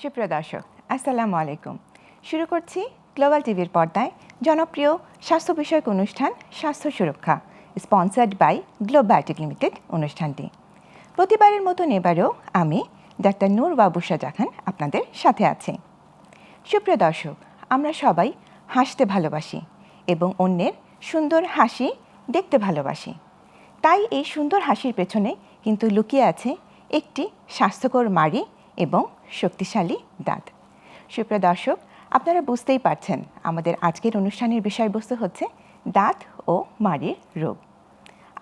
সুপ্রিয় দর্শক, আসসালামু আলাইকুম। শুরু করছি গ্লোবাল টিভির পর্দায় জনপ্রিয় স্বাস্থ্য বিষয়ক অনুষ্ঠান স্বাস্থ্য সুরক্ষা, স্পন্সার্ড বাই গ্লোবায়োটিক লিমিটেড অনুষ্ঠানটি। প্রতিবারের মতন এবারেও আমি ডাক্তার নূর বাবুসা জাহান আপনাদের সাথে আছি। সুপ্রিয় দর্শক, আমরা সবাই হাসতে ভালোবাসি এবং অন্যের সুন্দর হাসি দেখতে ভালোবাসি। তাই এই সুন্দর হাসির পেছনে কিন্তু লুকিয়ে আছে একটি স্বাস্থ্যকর মাড়ি এবং শক্তিশালী দাঁত। সুপ্রিয় দর্শক, আপনারা বুঝতেই পারছেন আমাদের আজকের অনুষ্ঠানের বিষয়বস্তু হচ্ছে দাঁত ও মাড়ির রোগ।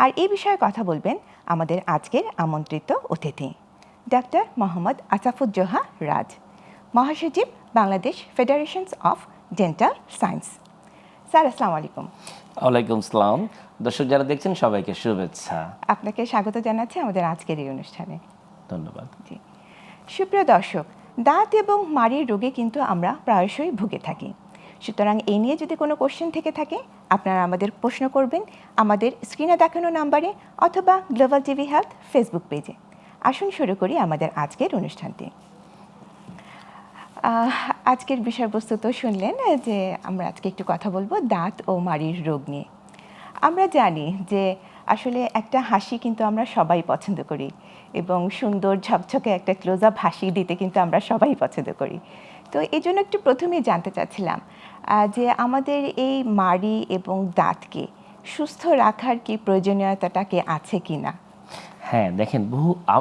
আর এই বিষয়ে কথা বলবেন আমাদের আজকের আমন্ত্রিত অতিথি ডাক্তার মোহাম্মদ আসাফুজ্জোহা রাজ, মহাসচিব Bangladesh federations of dental science. Sir, আসসালামু আলাইকুম। ওয়ালাইকুম আসসালাম। দর্শক যারা দেখছেন সবাইকে শুভেচ্ছা। আপনাকে স্বাগত জানাচ্ছি আমাদের আজকের এই অনুষ্ঠানে। ধন্যবাদ। জি, সুপ্রিয় দর্শক, দাঁত এবং মাড়ির রোগে কিন্তু আমরা প্রায়শই ভুগে থাকি। সুতরাং এই নিয়ে যদি কোনো কোশ্চেন থেকে থাকে আপনারা আমাদের প্রশ্ন করবেন আমাদের স্ক্রিনে দেখানো নাম্বারে অথবা গ্লোবাল টিভি হেলথ ফেসবুক পেজে। আসুন শুরু করি আমাদের আজকের অনুষ্ঠানটি। আজকের বিষয়বস্তু তো শুনলেন যে আমরা আজকে একটু কথা বলবো দাঁত ও মাড়ির রোগ নিয়ে। আমরা জানি যে আসলে একটা হাসি কিন্তু আমরা সবাই পছন্দ করি এবং সুন্দর ঝকঝকে একটা ক্লোজ আপ হাসি দিতে কিন্তু আমরা সবাই পছন্দ করি। তো এই জন্য একটু প্রথমেই জানতে চাচ্ছিলাম যে আমাদের এই মাড়ি এবং দাঁতকে সুস্থ রাখার কি প্রয়োজনীয়তাটা কি আছে কি না? হ্যাঁ, দেখেন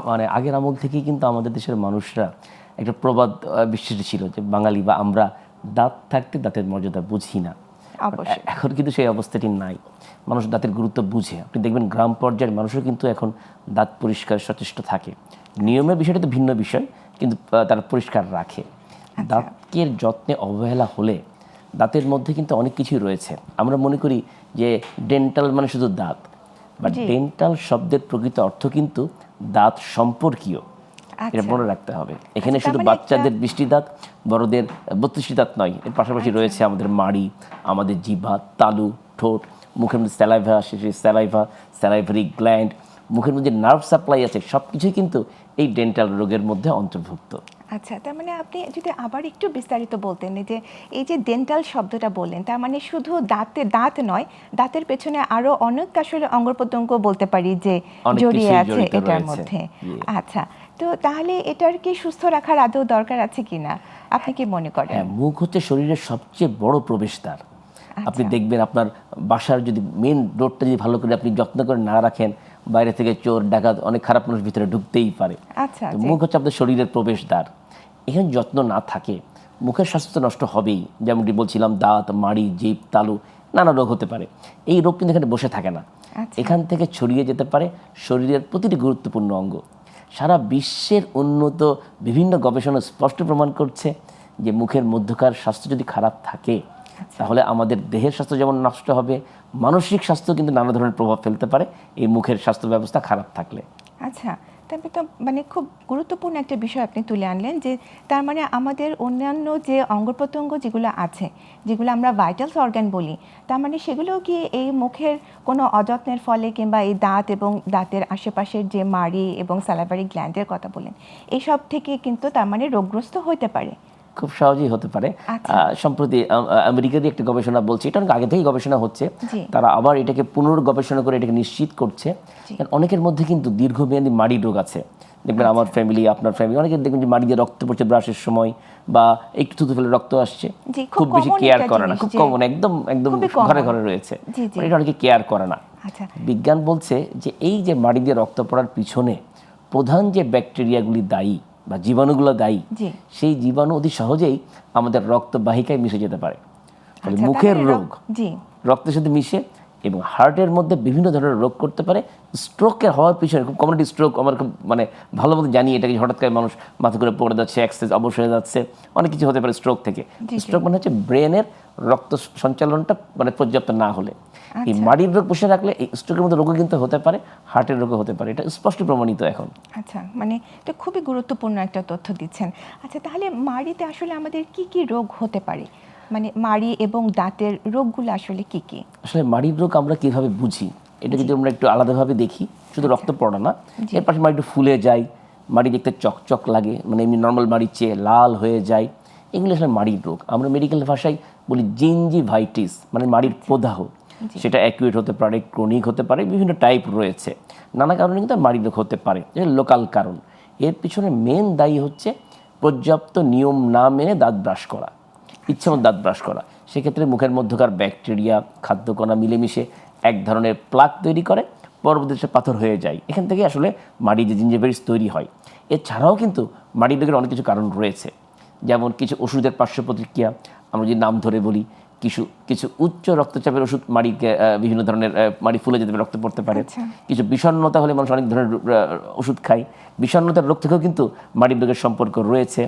মানে আগের আমল থেকেই কিন্তু আমাদের দেশের মানুষরা একটা প্রবাদ বিশ্বাস ছিল যে বাঙালি বা আমরা দাঁত থাকতে দাঁতের মর্যাদা বুঝি না। এখন কিন্তু সেই অবস্থাটি নাই। মানুষ দাঁতের গুরুত্ব বুঝে। আপনি দেখবেন গ্রাম পর্যায়ের মানুষও কিন্তু এখন দাঁত পরিষ্কার সচেষ্ট থাকে। নিয়মের বিষয়টা তো ভিন্ন বিষয়, কিন্তু তারা পরিষ্কার রাখে। দাঁতের যত্নে অবহেলা হলে দাঁতের মধ্যে কিন্তু অনেক কিছুই রয়েছে। আমরা মনে করি যে ডেন্টাল মানে শুধু দাঁত, বাট ডেন্টাল শব্দের প্রকৃত অর্থ কিন্তু দাঁত সম্পর্কীয়। এটা মনে রাখতে হবে। এখানে শুধু বাচ্চাদের 20টি দাঁত, বড়দের 32টি দাঁত নয়, এর পাশাপাশি রয়েছে আমাদের মাড়ি, আমাদের জিহ্বা, তালু, ঠোঁট, মুখের মধ্যে স্যালাইভা আসে, সেই স্যালাইভারি গ্ল্যান্ড, মুখের মধ্যে নার্ভ সাপ্লাই আছে, সব কিছুই কিন্তু এই ডেন্টাল রোগের মধ্যে অন্তর্ভুক্ত। আচ্ছা, তার মানে আপনি যদি আবার একটু বিস্তারিত বলতেন যে এই যে ডেন্টাল শব্দটা বললেন, তার মানে শুধু দাঁত নয়, দাঁতের পেছনে আরো অনেক আসলে অঙ্গ প্রত্যঙ্গ বলতে পারি যে জড়িয়ে আছে এটার মধ্যে। আচ্ছা, তো তাহলে এটার কি সুস্থ রাখার আদৌ দরকার আছে কিনা আপনি কি মনে করেন? হ্যাঁ, মুখ হচ্ছে শরীরের সবচেয়ে বড় প্রবেশদ্বার। আপনি দেখবেন আপনার বাসার যদি মেন ডোরটা যদি ভালো করে আপনি যত্ন করে না রাখেন, বাইরে থেকে চোর ডাকাত অনেক খারাপ মানুষ ভিতরে ঢুকতেই পারে। আচ্ছা, মুখ হচ্ছে আপনার শরীরের প্রবেশদ্বার। এখানে যত্ন না থাকে মুখের স্বাস্থ্য নষ্ট হবেই। যেমনটি বলছিলাম, দাঁত, মাড়ি, জিভ, তালু, নানা রোগ হতে পারে। এই রোগ কিন্তু এখানে বসে থাকে না, এখান থেকে ছড়িয়ে যেতে পারে শরীরের প্রতিটি গুরুত্বপূর্ণ অঙ্গ। সারা বিশ্বের উন্নত বিভিন্ন গবেষণা স্পষ্ট প্রমাণ করছে যে মুখের মধ্যকার স্বাস্থ্য যদি খারাপ থাকে তাহলে আমাদের দেহের স্বাস্থ্য যেমন নষ্ট হবে, মানসিক স্বাস্থ্য কিন্তু নানা ধরনের প্রভাব ফেলতে পারে এই মুখের স্বাস্থ্য ব্যবস্থা খারাপ থাকলে। আচ্ছা, তবে তো মানে খুব গুরুত্বপূর্ণ একটা বিষয় আপনি তুলে আনলেন যে তার মানে আমাদের অন্যান্য যে অঙ্গ প্রত্যঙ্গ যেগুলো আছে, যেগুলো আমরা ভাইটালস অর্গান বলি, তার মানে সেগুলোও কি এই মুখের কোনো অযত্নের ফলে কিংবা এই দাঁত এবং দাঁতের আশেপাশের যে মাড়ি এবং স্যালাইভারি গ্ল্যান্ডের কথা বলেন, এইসব থেকে কিন্তু তার মানে রোগগ্রস্ত হতে পারে? খুব সহজেই হতে পারে। সম্প্রতি আমেরিকারই একটা গবেষণা বলছে, এটা অনেক আগে থেকেই গবেষণা হচ্ছে, তারা আবার এটাকে পুনর্গবেষণা করে এটাকে নিশ্চিত করছে। অনেকের মধ্যে কিন্তু দীর্ঘমেয়াদী মাড়ির রোগ আছে। দেখবেন আমার ফ্যামিলি, আপনার ফ্যামিলি, অনেকের দেখবেন যে মাড়ি দিয়ে রক্ত পড়ছে ব্রাশের সময়, বা একটু থুতু ফেলে রক্ত আসছে, খুব বেশি কেয়ার করে না, খুব কমন, একদম ঘরে ঘরে রয়েছে, এটা অনেকে কেয়ার করে না। বিজ্ঞান বলছে যে এই যে মাড়ি দিয়ে রক্ত পড়ার পিছনে প্রধান যে ব্যাকটেরিয়াগুলি দায়ী বা জীবাণুগুলো দায়ী, সেই জীবাণু অতি সহজেই আমাদের রক্তবাহিকায় মিশে যেতে পারে। মুখের রোগ রক্তের সাথে মিশে এবং হার্টের মধ্যে বিভিন্ন ধরনের রোগ করতে পারে। স্ট্রোকের হওয়ার পিছনে, খুব কমনলি স্ট্রোক আমরা খুব মানে ভালো মতো জানি এটাকে, হঠাৎ করে মানুষ মাথা করে পড়ে যাচ্ছে, এক্সেস অবশ হয়ে যাচ্ছে, অনেক কিছু হতে পারে স্ট্রোক থেকে। স্ট্রোক মানে হচ্ছে ব্রেনের রক্ত সঞ্চালনটা মানে পর্যাপ্ত না হলে। এই মাড়ির রোগ বসে রাখলে এই স্ট্রোকের মতো রোগও কিন্তু হতে পারে, হার্টের রোগও হতে পারে, এটা স্পষ্ট প্রমাণিত এখন। আচ্ছা, মানে এটা খুবই গুরুত্বপূর্ণ একটা তথ্য দিচ্ছেন। আচ্ছা, তাহলে মাড়িতে আসলে আমাদের কি কি রোগ হতে পারে? মানে মাড়ি এবং দাঁতের রোগগুলো আসলে কি কি? আসলে মাড়ির রোগ আমরা কিভাবে বুঝি, এটা যদি আমরা একটু আলাদাভাবে দেখি, শুধু রক্ত পড়া না, এর পাশে মাড়ি একটু ফুলে যায়, মাড়ি দেখতে চকচক লাগে, মানে এমনি নর্মাল মাড়ির চেয়ে লাল হয়ে যায়, এগুলো আসলে মাড়ির রোগ। আমরা মেডিকেল ভাষায় বলি জিঞ্জিভাইটিস, মানে মাড়ির প্রদাহ। সেটা অ্যাকিউট হতে পারে, ক্রনিক হতে পারে, বিভিন্ন টাইপ রয়েছে, নানা কারণে কিন্তু মাড়ির রোগ হতে পারে, এটা লোকাল কারণ। এর পিছনে মেন দায়ী হচ্ছে পর্যাপ্ত নিয়ম না মেনে দাঁত ব্রাশ করা, ইচ্ছে মতো দাঁত ব্রাশ করা। সেক্ষেত্রে মুখের মধ্যকার ব্যাকটেরিয়া, খাদ্যকণা মিলেমিশে এক ধরনের প্লাক তৈরি করে, পরবর্তীতে পাথর হয়ে যায়। এখান থেকে আসলে মাড়ি যে জিঞ্জিভাইটিস তৈরি হয়। এছাড়াও কিন্তু মাড়ি রোগের অনেক কিছু কারণ রয়েছে, যেমন কিছু ওষুধের পার্শ্ব প্রতিক্রিয়া, আমরা যদি নাম ধরে বলি, কিছু কিছু উচ্চ রক্তচাপের ওষুধ মাড়িকে বিভিন্ন ধরনের মাড়ি ফুলে যেতে পারে, রক্ত পড়তে পারে। কিছু বিষণ্ণতা হলে মানুষ অনেক ধরনের ওষুধ খায়, বিষণ্ণতার রোগ থেকেও কিন্তু মাড়ি রোগের সম্পর্ক রয়েছে।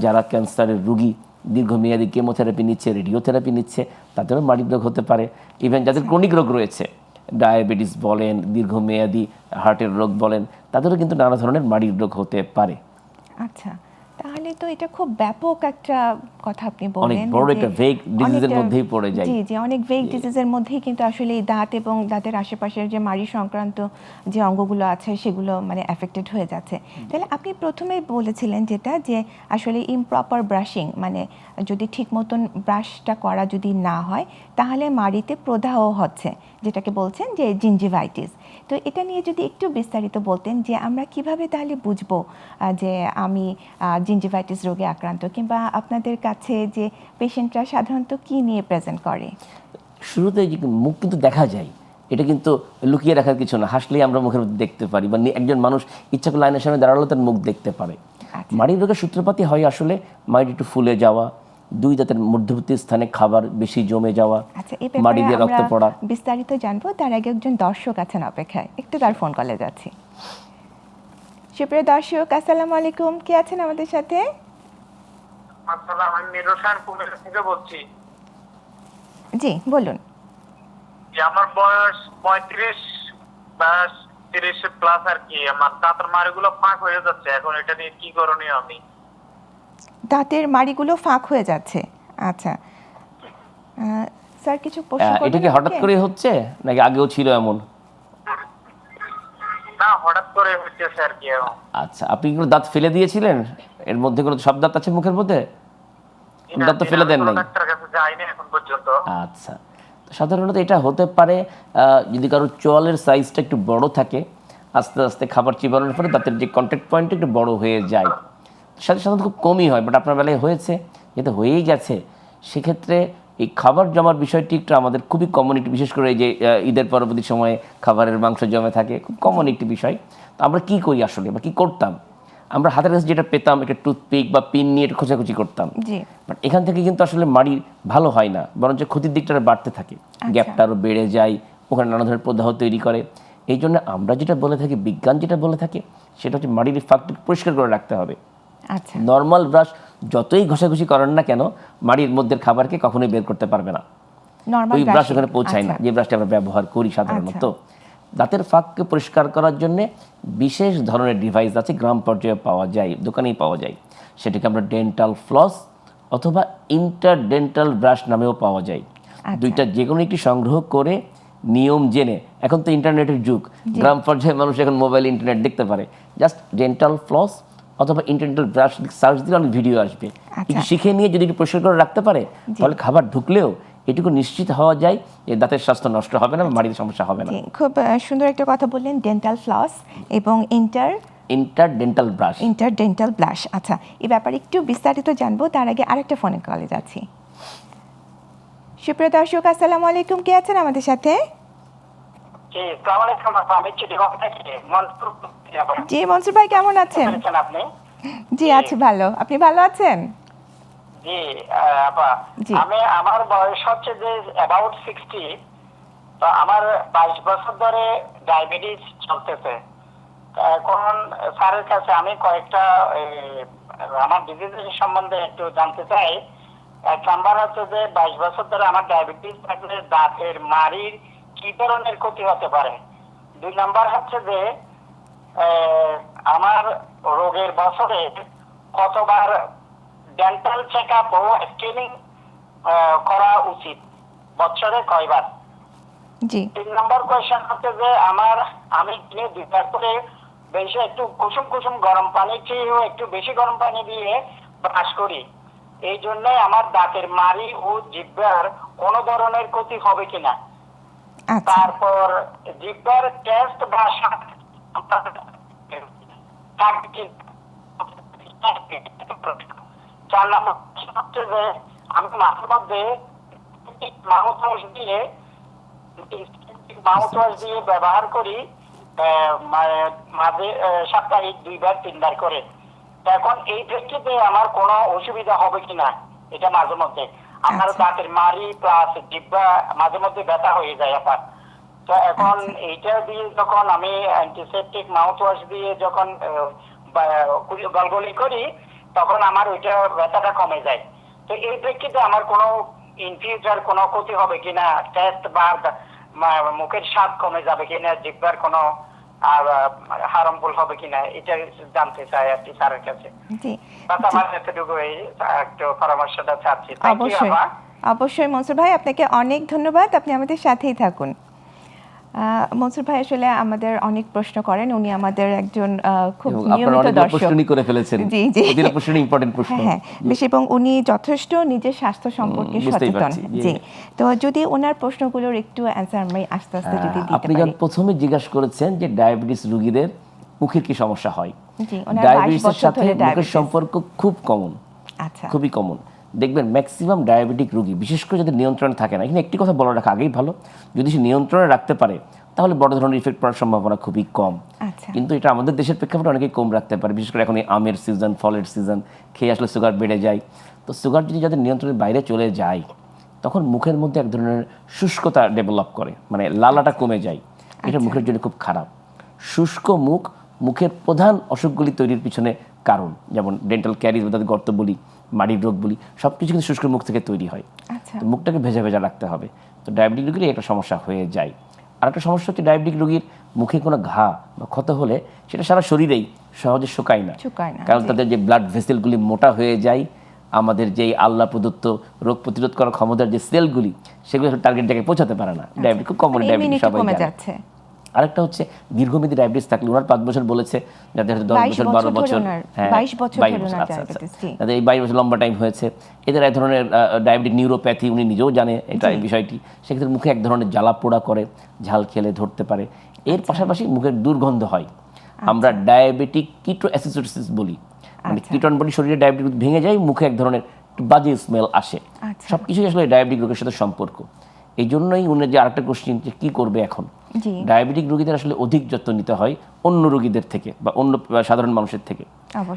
যারা ক্যান্সারের রোগী, দীর্ঘমেয়াদী কেমোথেরাপি নিচ্ছে, রেডিওথেরাপি নিচ্ছে, তাদেরও মাড়ি রোগ হতে পারে। ইভেন যাদের ক্রনিক রোগ রয়েছে, ডায়াবেটিস বলেন, দীর্ঘমেয়াদী হার্টের রোগ বলেন, তাদেরও কিন্তু নানা ধরনের মাড়ির রোগ হতে পারে। আচ্ছা, তাহলে তো এটা খুব ব্যাপক একটা কথা আপনি বললেন, অনেক বড় একটা ভেগ ডিজিজের মধ্যেই পড়ে যায়। জি জি, অনেক ভেগ ডিজিজের মধ্যেই কিন্তু আসলে এই দাঁত এবং দাঁতের আশেপাশের যে মাড়ি সংক্রান্ত যে অঙ্গগুলো আছে সেগুলো মানে অ্যাফেক্টেড হয়ে যাচ্ছে। তাহলে আপনি প্রথমেই বলেছিলেন যেটা, যে আসলে ইমপ্রপার ব্রাশিং, মানে যদি ঠিক মতন ব্রাশটা করা যদি না হয় তাহলে মাড়িতে প্রদাহ হচ্ছে, যেটাকে বলছেন যে জিঞ্জিভাইটিস। তো এটা নিয়ে যদি একটু বিস্তারিত বলতেন, যে আমরা কিভাবে তাহলে বুঝবো যে আমি জিঞ্জিভাইটিস রোগে আক্রান্ত, কিংবা আপনাদের কাছে যে পেশেন্টরা সাধারণত কি নিয়ে প্রেজেন্ট করে? শুরুতে মুখ কিন্তু দেখা যায়, এটা কিন্তু লুকিয়ে রাখার কিছু না, হাসলেই আমরা মুখের মধ্যে দেখতে পারি, বা একজন মানুষ ইচ্ছা করে লাইনের সামনে দাঁড়ালো তার মুখ দেখতে পারে। মাড়ির রোগের সূত্রপাতই হয় আসলে মাড়ি একটু ফুলে যাওয়া, দুই দাঁতের মধ্যবর্তী স্থানে খাবার বেশি জমে যাওয়া, মাড়ি দিয়ে রক্ত পড়া। বিস্তারিত জানবো, তার আগে একজন দর্শক আছেন অপেক্ষায়, একটু তার ফোন কলে যাচ্ছি। সুপ্রিয় দর্শক, আসসালামু আলাইকুম, কে আছেন আমাদের সাথে? আসসালাম, আমি মিরোশান কুমিল্লা থেকে বলছি। জি বলুন। আমার বয়স 35 বা 30 প্লাস আর কি। আমার দাঁতের মাড়িগুলো ফাঁক হয়ে যাচ্ছে, এখন এটা নিয়ে কি করণীয় আমি? দাঁতের মাড়িগুলো ফাঁক হয়ে যাচ্ছে, আচ্ছা। স্যার কিছু প্রশ্ন করবেন? এটা কি হঠাৎ করে হচ্ছে নাকি আগেও ছিল এমন? না, হঠাৎ করে হচ্ছে স্যার কি। আচ্ছা, আপনি কি দাঁত ফেলে দিয়েছিলেন? এর মধ্যে কোনো সব দাঁত আছে মুখের মধ্যে? দাঁত তো ফেলে দেন নাই? ডাক্তারের কাছে যাইনি এখন পর্যন্ত। আচ্ছা, সাধারণত এটা হতে পারে যদি কারো চোয়ালের সাইজটা একটু বড় থাকে, আস্তে আস্তে খাবার চিবানোর পরে দাঁতের যে কন্ট্যাক্ট পয়েন্ট একটু বড় হয়ে যায়। সাধারণত খুব কমই হয়, বাট আপনার বেলায় হয়েছে, যেটা হয়েই গেছে, সেক্ষেত্রে এই খাবার জমার বিষয়টি একটু আমাদের খুবই কমন একটি, বিশেষ করে এই যে ঈদের পরবর্তী সময়ে খাবারের মাংস জমে থাকে, খুব কমন একটি বিষয়। তো আমরা কী করি আসলে, বা কী করতাম, আমরা হাতের কাছে যেটা পেতাম, একটা টুথপিক বা পিন নিয়ে একটু খোঁচাখুচি করতাম, বাট এখান থেকে কিন্তু আসলে মাড়ি ভালো হয় না, বরঞ্চ ক্ষতির দিকটা বাড়তে থাকে, গ্যাপটা আরও বেড়ে যায়, ওখানে নানা ধরনের প্রদাহ তৈরি করে। এই জন্য আমরা যেটা বলে থাকি, বিজ্ঞান যেটা বলে থাকে, সেটা হচ্ছে মাড়ির ফাঁকটি পরিষ্কার করে রাখতে হবে। আচ্ছা, নর্মাল ব্রাশ যতই ঘষাঘষি করেন না কেন, মাড়ির মধ্যে খাবারকে কখনোই বের করতে পারবে না, ওই ব্রাশ ওখানে পৌঁছায় না, যে ব্রাশটা আমরা ব্যবহার করি সাধারণত। দাঁতের ফাঁককে পরিষ্কার করার জন্য বিশেষ ধরনের ডিভাইস আছে, গ্রাম পর্যায়ে পাওয়া যায়, দোকানেই পাওয়া যায়। সেটাকে আমরা ডেন্টাল ফ্লস অথবা ইন্টারডেন্টাল ব্রাশ নামেও পাওয়া যায়। দুইটা যে কোনো একটি সংগ্রহ করে নিয়ম জেনে, এখন তো ইন্টারনেটের যুগ, গ্রাম পর্যায়ে মানুষ এখন মোবাইল ইন্টারনেট দেখতে পারে, জাস্ট ডেন্টাল ফ্লস অথবা ইন্টারডেন্টাল ব্রাশ সার্চ দিলে অনেক ভিডিও আসবে। একটু শিখে নিয়ে যদি একটু পরিষ্কার করে রাখতে পারে, তাহলে খাবার ঢুকলেও এটুকু নিশ্চিত হওয়া যায় যে দাঁতের স্বাস্থ্য নষ্ট হবে না, মাড়ির সমস্যা হবে না। খুব সুন্দর একটা কথা বললেন, ডেন্টাল ফ্লস এবং ইন্টারডেন্টাল ব্রাশ। আচ্ছা, এই ব্যাপারে একটু বিস্তারিত জানবো, তার আগে আরেকটা ফোনে কলে যাচ্ছি। সুপ্রিয় দর্শক, আসসালামু আলাইকুম, কে আছেন আমাদের সাথে? জি মনসুর ভাই, কেমন আছেন? জি আছি ভালো, আপনি ভালো আছেন? জি আপা, আমি আমার বয়স হচ্ছে যে অ্যাবাউট 60। তো আমার 22 বছর ধরে ডায়াবেটিস চলতেছে। এখন স্যারের কাছে আমি কয়েকটা আমার ডিজিজ সম্বন্ধে একটু জানতে চাই। এক নাম্বার হচ্ছে যে 22 বছর ধরে আমার ডায়াবেটিস থাকলে দাঁতের মাড়ির কি ধরনের ক্ষতি হতে পারে। 2 নাম্বার হচ্ছে যে আমার রোগের বছরে কতবার ডেন্টাল চেকআপ ও স্ক্রিনিং করা উচিত, বছরে কয়বার? জি 3 নম্বর কোয়েশ্চেন হচ্ছে যে আমি দিনে 2বার করে বেশি একটু কুসুম গরম পানি খেয়েও একটু বেশি গরম পানি দিয়ে ব্রাশ করি, এই জন্য আমার দাঁতের মাড়ি ও জিহ্বার কোনো ধরনের ক্ষতি হবে কিনা। আচ্ছা তারপর জিহ্বার টেস্ট বা স্বাদ থাকবে কি? 4 নম্বর হচ্ছে যে আমি মাঝে মধ্যে মাউথ ওয়াশ দিয়ে ব্যবহার করি, মাঝে সাপ্তাহিক 2-3বার করে। এখন এই প্রেক্ষিতে আমার কোনো অসুবিধা হবে কিনা, এটা মাঝে মধ্যে আমার দাঁতের মাড়ি প্লাস জিহ্বা মাঝে মধ্যে ব্যথা হয়ে যায় আবার। তো এখন এইটা দিয়ে যখন আমি অ্যান্টিসেপটিক মাউথ ওয়াশ দিয়ে যখন গলগলি করি তখন আমার ওইটা ব্যথাটা কমে যায়। তো এই প্রেক্ষিতে আমার কোনো ইন ফিউচার কোনো ক্ষতি হবে কিনা, টেস্ট বা মুখের স্বাদ কমে যাবে কিনা, জিহ্বার কোনো হার্মফুল হবে কিনা, এটা জানতে চাই আর কি স্যারের কাছে। জি আমার এতটুকু একটু পরামর্শটা চাচ্ছি। অবশ্যই অবশ্যই মনসুর ভাই, আপনাকে অনেক ধন্যবাদ, আপনি আমাদের সাথেই থাকুন। মনসুর ভাই আসলে আমাদের অনেক প্রশ্ন করেন, উনি আমাদের একজন খুব নিয়মিত দর্শক করে ফেলেছেন। জি জি প্রতিটা প্রশ্নই ইম্পর্টেন্ট প্রশ্ন। হ্যাঁ বেশি, এবং উনি যথেষ্ট নিজের স্বাস্থ্য সম্পর্কে সচেতন। জি তো যদি ওনার প্রশ্নগুলোর একটু অ্যানসার আমি আস্তে আস্তে যদি দিতে আপনি পারি। যখন প্রথমে জিজ্ঞাসা করেছেন যে ডায়াবেটিস রোগীদের মুখের কি সমস্যা হয়, জি ওনার 22 ডায়াবেটিসের বছর সাথে ধরে মুখের ডায়াবেটিস। সম্পর্ক খুব কমন, আচ্ছা খুবই কমন। দেখবেন ম্যাক্সিমাম ডায়াবেটিক রোগী, বিশেষ করে যাদের নিয়ন্ত্রণে থাকে না, এখানে একটি কথা বলা রাখা আগেই ভালো, যদি সে নিয়ন্ত্রণে রাখতে পারে তাহলে বড় ধরনের ইফেক্ট পড়ার সম্ভাবনা খুবই কম। আচ্ছা কিন্তু এটা আমাদের দেশের প্রেক্ষাপটে অনেকেই কম রাখতে পারে, বিশেষ করে এখন এই আমের সিজন, ফলের সিজন, খেয়ে আসলে সুগার বেড়ে যায়। তো সুগার যদি যাদের নিয়ন্ত্রণের বাইরে চলে যায় তখন মুখের মধ্যে এক ধরনের শুষ্কতা ডেভেলপ করে, মানে লালাটা কমে যায়। এটা মুখের জন্য খুব খারাপ। শুষ্ক মুখ মুখের প্রধান অসুখগুলি তৈরির পিছনে কারণ, যেমন ডেন্টাল ক্যারিজ বা গর্ত বলি, মাড়ির রোগ বলি, সব কিছু কিন্তু শুষ্ক মুখ থেকে তৈরি হয়। আচ্ছা তো মুখটাকে ভেজা ভেজা রাখতে হবে। তো ডায়াবেটিক রোগীর একটা সমস্যা হয়ে যায়। আর একটা সমস্যা হচ্ছে ডায়াবেটিক রোগীর মুখে কোনো ঘা বা ক্ষত হলে সেটা সারা শরীরেই সহজে শুকায় না, কারণ তাদের যে ব্লাড ভেসেলগুলি মোটা হয়ে যায়, আমাদের যেই আল্লাহ প্রদত্ত রোগ প্রতিরোধ করার ক্ষমতার যে সেলগুলি সেগুলো টার্গেট জায়গায় পৌঁছাতে পারে না। ডায়াবেটিস খুব কমন, ডায়াবেটিস সবাই জানে। আরেকটা হচ্ছে দীর্ঘমেয়াদী ডায়াবেটিস থাকলে, ওনার 5 বছর বলেছে, যাদের হয়তো 10 বছর 12 বছর, হ্যাঁ 22 বছর, যাদের এই 22 বছর লম্বা টাইম হয়েছে, এদের এক ধরনের ডায়াবেটিক নিউরোপ্যাথি, উনি নিজেও জানে এটা এই বিষয়টি, সেক্ষেত্রে মুখে এক ধরনের জ্বালা পোড়া করে, ঝাল খেলে ধরতে পারে। এর পাশাপাশি মুখের দুর্গন্ধ হয়, আমরা ডায়াবেটিক কিটো অ্যাসিডোসিস বলি, মানে কিটোন বডি শরীরে ডায়াবেটিক ভেঙে যায়, মুখে এক ধরনের বাজে স্মেল আসে। সবকিছুই আসলে ডায়াবেটিক রোগের সাথে সম্পর্ক। এই জন্যই উনি যে আরেকটা কোশ্চেন যে কী করবে এখন, ডায়াবেটিক রোগীদের আসলে অধিক যত্ন নিতে হয় অন্য রোগীদের থেকে বা অন্য সাধারণ মানুষের থেকে।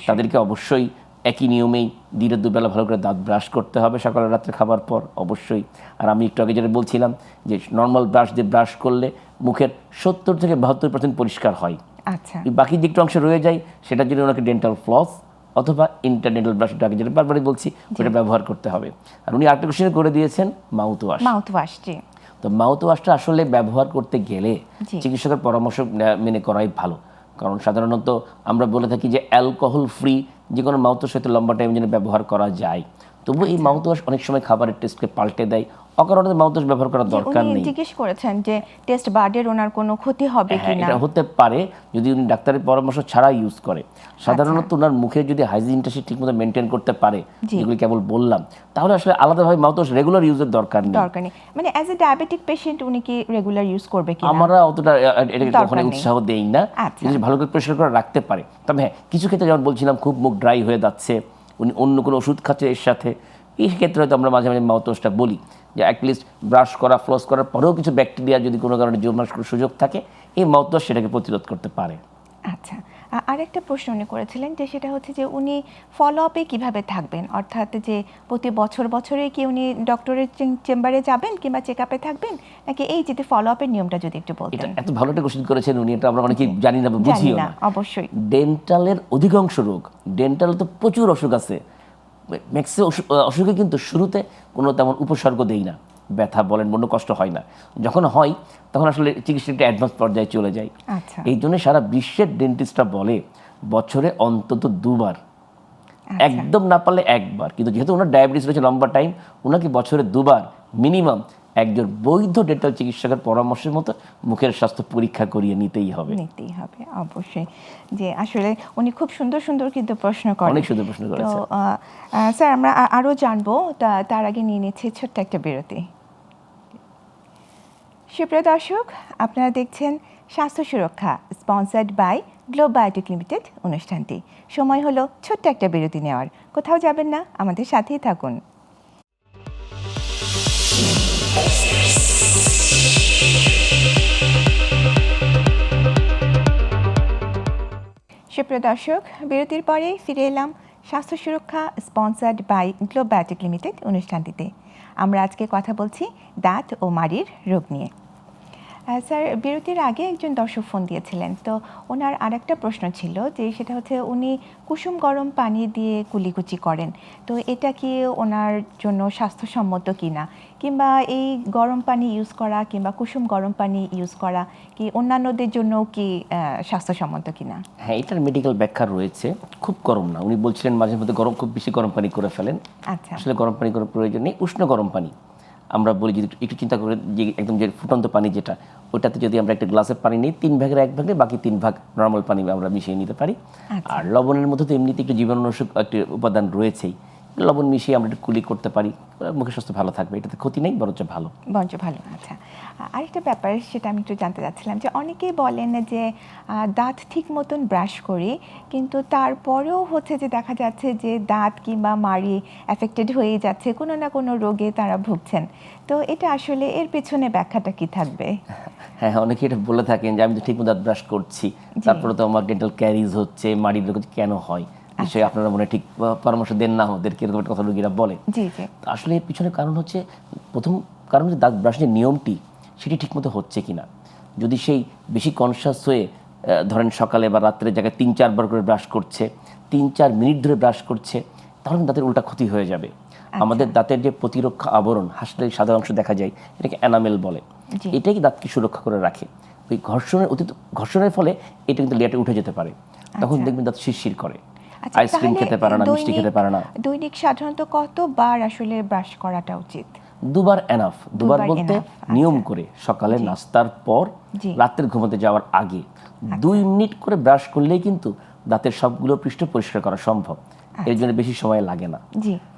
তাদেরকে অবশ্যই একই নিয়মেই দিনে দুবেলা ভালো করে দাঁত ব্রাশ করতে হবে সকালে রাত্রে খাবার পর অবশ্যই। আর আমি একটু আগে যেটা বলছিলাম যে নর্মাল ব্রাশ দিয়ে ব্রাশ করলে মুখের 70 থেকে 72% পরিষ্কার হয়। আচ্ছা বাকি যে একটু অংশ রয়ে যায় সেটার জন্য ওনাকে ডেন্টাল ফ্লস অথবা ইন্টারডেন্টাল ব্রাশ, আগে যেটা বারবারই বলছি ওটা ব্যবহার করতে হবে। আর উনি আরেকটা কোশ্চেন করে দিয়েছেন মাউথ ওয়াশ। তো মাউথ ওয়াশটা আসলে ব্যবহার করতে গেলে চিকিৎসকের পরামর্শ মেনে করাই ভালো, কারণ সাধারণত আমরা বলে থাকি যে অ্যালকোহল ফ্রি যে কোনো মাউথ ওয়াশ হয়তো লম্বা টাইম যেন ব্যবহার করা যায়, তবু এই মাউথ ওয়াশ অনেক সময় খাবারের টেস্টকে পাল্টে দেয়, অকারণে মাউথ ওয়াশ ব্যবহার করার দরকার নেই। জিজ্ঞেস করেছেন যে টেস্ট বার্ডের ওনার কোনো ক্ষতি হবে কিনা। এটা হতে পারে যদি উনি ডাক্তারের পরামর্শ ছাড়া ইউজ করে। সাধারণত ওনার মুখে যদি হাইজিনটা সে ঠিকমতো মেনটেন করতে পারে, যেগুলি কেবল বললাম, তাহলে আসলে আলাদাভাবে মাউথ ওয়াশ রেগুলার ইউজের দরকার নেই। মানে অ্যাজ এ ডায়াবেটিক পেশেন্ট উনি কি রেগুলার ইউজ করবে কিনা আমরা অতটা এটাকে কখনো উৎসাহ দেই না, যদি ভালো করে পরিষ্কার করে রাখতে পারে। তবে হ্যাঁ, কিছু ক্ষেত্রে যেমন বলছিলাম খুব মুখ ড্রাই হয়ে যাচ্ছে, উনি অন্য কোনো ওষুধ খাচ্ছে এর সাথে, এই ক্ষেত্রে হয়তো আমরা মাঝে মাঝে মাউথ ওয়াশটা বলি যে অ্যাটলিস্ট ব্রাশ করা ফ্লস করার পরেও কিছু ব্যাকটেরিয়া যদি কোনো কারণে জন্মার সুযোগ থাকে, এই মাউথ ওয়াশ সেটাকে প্রতিরোধ করতে পারে। আচ্ছা, আরেকটা প্রশ্ন উনি করেছিলেন যে সেটা হচ্ছে যে উনি ফলো আপে কীভাবে থাকবেন, অর্থাৎ যে প্রতি বছরে কি উনি ডক্টরের চেম্বারে যাবেন কিংবা চেক আপে থাকবেন, নাকি এই যে ফলো আপের নিয়মটা যদি একটু বলতেন। এটা এত ভালো একটা কোশ্চেন করেছেন উনি, এটা আমরা অনেকেই জানি না, বুঝিও না। অবশ্যই ডেন্টালের অধিকাংশ রোগ, ডেন্টাল তো প্রচুর অসুখ আছে, ম্যাক্সিমাম অসুখে কিন্তু শুরুতে কোনো তেমন উপসর্গ দেই না, ব্যথা বলেন বন্য কষ্ট হয় না, যখন হয় তখন আসলে চিকিৎসা একটা অ্যাডভান্স পর্যায়ে চলে যায়। এই জন্য সারা বিশ্বের ডেন্টিস্টরা বলে বছরে অন্তত 2বার একদম না পারলে একবার, কিন্তু যেহেতু ওনার ডায়াবেটিস রয়েছে লম্বা টাইম, ওনাকে বছরে 2বার মিনিমাম একজন বৈধ ডেন্টাল চিকিৎসকের পরামর্শের মতো মুখের স্বাস্থ্য পরীক্ষা করিয়ে নিতেই হবে। অবশ্যই। যে আসলে উনি খুব সুন্দর সুন্দর কিন্তু প্রশ্ন করেন, অনেক সুন্দর প্রশ্ন করেছে। তো স্যার আমরা আরও জানবো, তার আগে নিয়ে নিচ্ছি ছোট্ট একটা বিরতি। সুপ্রিয় দর্শক, আপনারা দেখছেন স্বাস্থ্য সুরক্ষা, sponsored by Globe Biotech Limited অনুষ্ঠানটি। সময় হলো ছোট্ট একটা বিরতি নেওয়ার। কোথাও যাবেন না, আমাদের সাথেই থাকুন। সুপ্রিয় দর্শক, বিরতির পরে ফিরে এলাম স্বাস্থ্য সুরক্ষা, sponsored by Globe Biotech Limited অনুষ্ঠানটিতে। আমরা আজকে কথা বলছি দাঁত ও মাড়ির রোগ নিয়ে। স্যার, বিরতির আগে একজন দর্শক ফোন দিয়েছিলেন, তো ওনার আরেকটা প্রশ্ন ছিল, যে সেটা হচ্ছে উনি কুসুম গরম পানি দিয়ে কুলিকুচি করেন, তো এটা কি ওনার জন্য স্বাস্থ্যসম্মত কিনা, কিংবা এই গরম পানি ইউজ করা কিংবা কুসুম গরম পানি ইউজ করা কি অন্যান্যদের জন্য কি স্বাস্থ্যসম্মত কিনা? হ্যাঁ, এটার মেডিকেল ব্যাখ্যা রয়েছে। খুব গরম না, উনি বলছিলেন মাঝে মধ্যে খুব বেশি গরম পানি করে ফেলেন। আচ্ছা, আসলে গরম পানি করার প্রয়োজন নেই। উষ্ণ গরম পানি আমরা বলি, যদি একটু চিন্তা করে যে একদম যে ফুটন্ত পানি যেটা, ওটাতে যদি আমরা একটা গ্লাসের পানি নিই, 3 ভাগের 1 ভাগে বাকি 3 ভাগ নর্মাল পানি আমরা মিশিয়ে নিতে পারি। আর লবণের মধ্যে তো এমনিতে একটু জীবাণুনাশক একটি উপাদান রয়েছেই, লবণ মিশিয়ে আমরা একটু কুলি করতে পারি, মুখের স্বাস্থ্য ভালো থাকবে, এটাতে ক্ষতি নেই, বরঞ্চ ভালো। আচ্ছা, আরেকটা ব্যাপার, সেটা আমি একটু জানতে চাচ্ছিলাম, যে অনেকেই বলেন যে দাঁত ঠিক মতন ব্রাশ করি, কিন্তু তারপরেও হচ্ছে যে দেখা যাচ্ছে যে দাঁত কিংবা মাড়ি অ্যাফেক্টেড হয়ে যাচ্ছে, কোনো না কোনো রোগে তারা ভুগছেন। তো এটা আসলে এর পেছনে ব্যাখ্যাটা কি থাকবে? হ্যাঁ, অনেকে এটা বলে থাকেন যে আমি তো ঠিকমতো দাঁত ব্রাশ করছি, তারপরে তো আমার ডেন্টাল ক্যারিজ হচ্ছে, মাড়ির রোগ কেন হয়। নিশ্চয়ই আপনারা মনে ঠিক পরামর্শ দেন না ওদেরকে, এরকম একটা কথা রোগীরা বলে। আসলে এর পিছনে কারণ হচ্ছে, প্রথম কারণ হচ্ছে দাঁত ব্রাশের নিয়মটি সেটি ঠিকমতো হচ্ছে কিনা। যদি সেই বেশি কনসাস হয়ে ধরেন সকালে বা রাত্রের জায়গায় 3-4 বার করে ব্রাশ করছে, 3-4 মিনিট ধরে ব্রাশ করছে, তাহলে দাঁতের উল্টা ক্ষতি হয়ে যাবে। আমাদের দাঁতের যে প্রতিরক্ষা আবরণ, হাসলে সাদা অংশ দেখা যায়, এটাকে এনামেল বলে, এটাই দাঁতকে সুরক্ষা করে রাখে। ওই ঘর্ষণের ফলে এটা কিন্তু লেয়ারটা উঠে যেতে পারে, তখন দেখবেন দাঁত শিরশির করে, আইসক্রিম খেতে পারে না, মিষ্টি খেতে পারে না। দৈনিক সাধারণত কতবার আসলে ব্রাশ করাটা উচিত? 2বার এনাফ। 2বার বলতে নিয়ম করে সকালে নাস্তার পর, রাতের ঘুমাতে যাওয়ার আগে 2 মিনিট করে ব্রাশ করলেই কিন্তু দাঁতের সবগুলো পৃষ্ঠ পরিষ্কার করা সম্ভব। এর জন্য বেশি সময় লাগে না।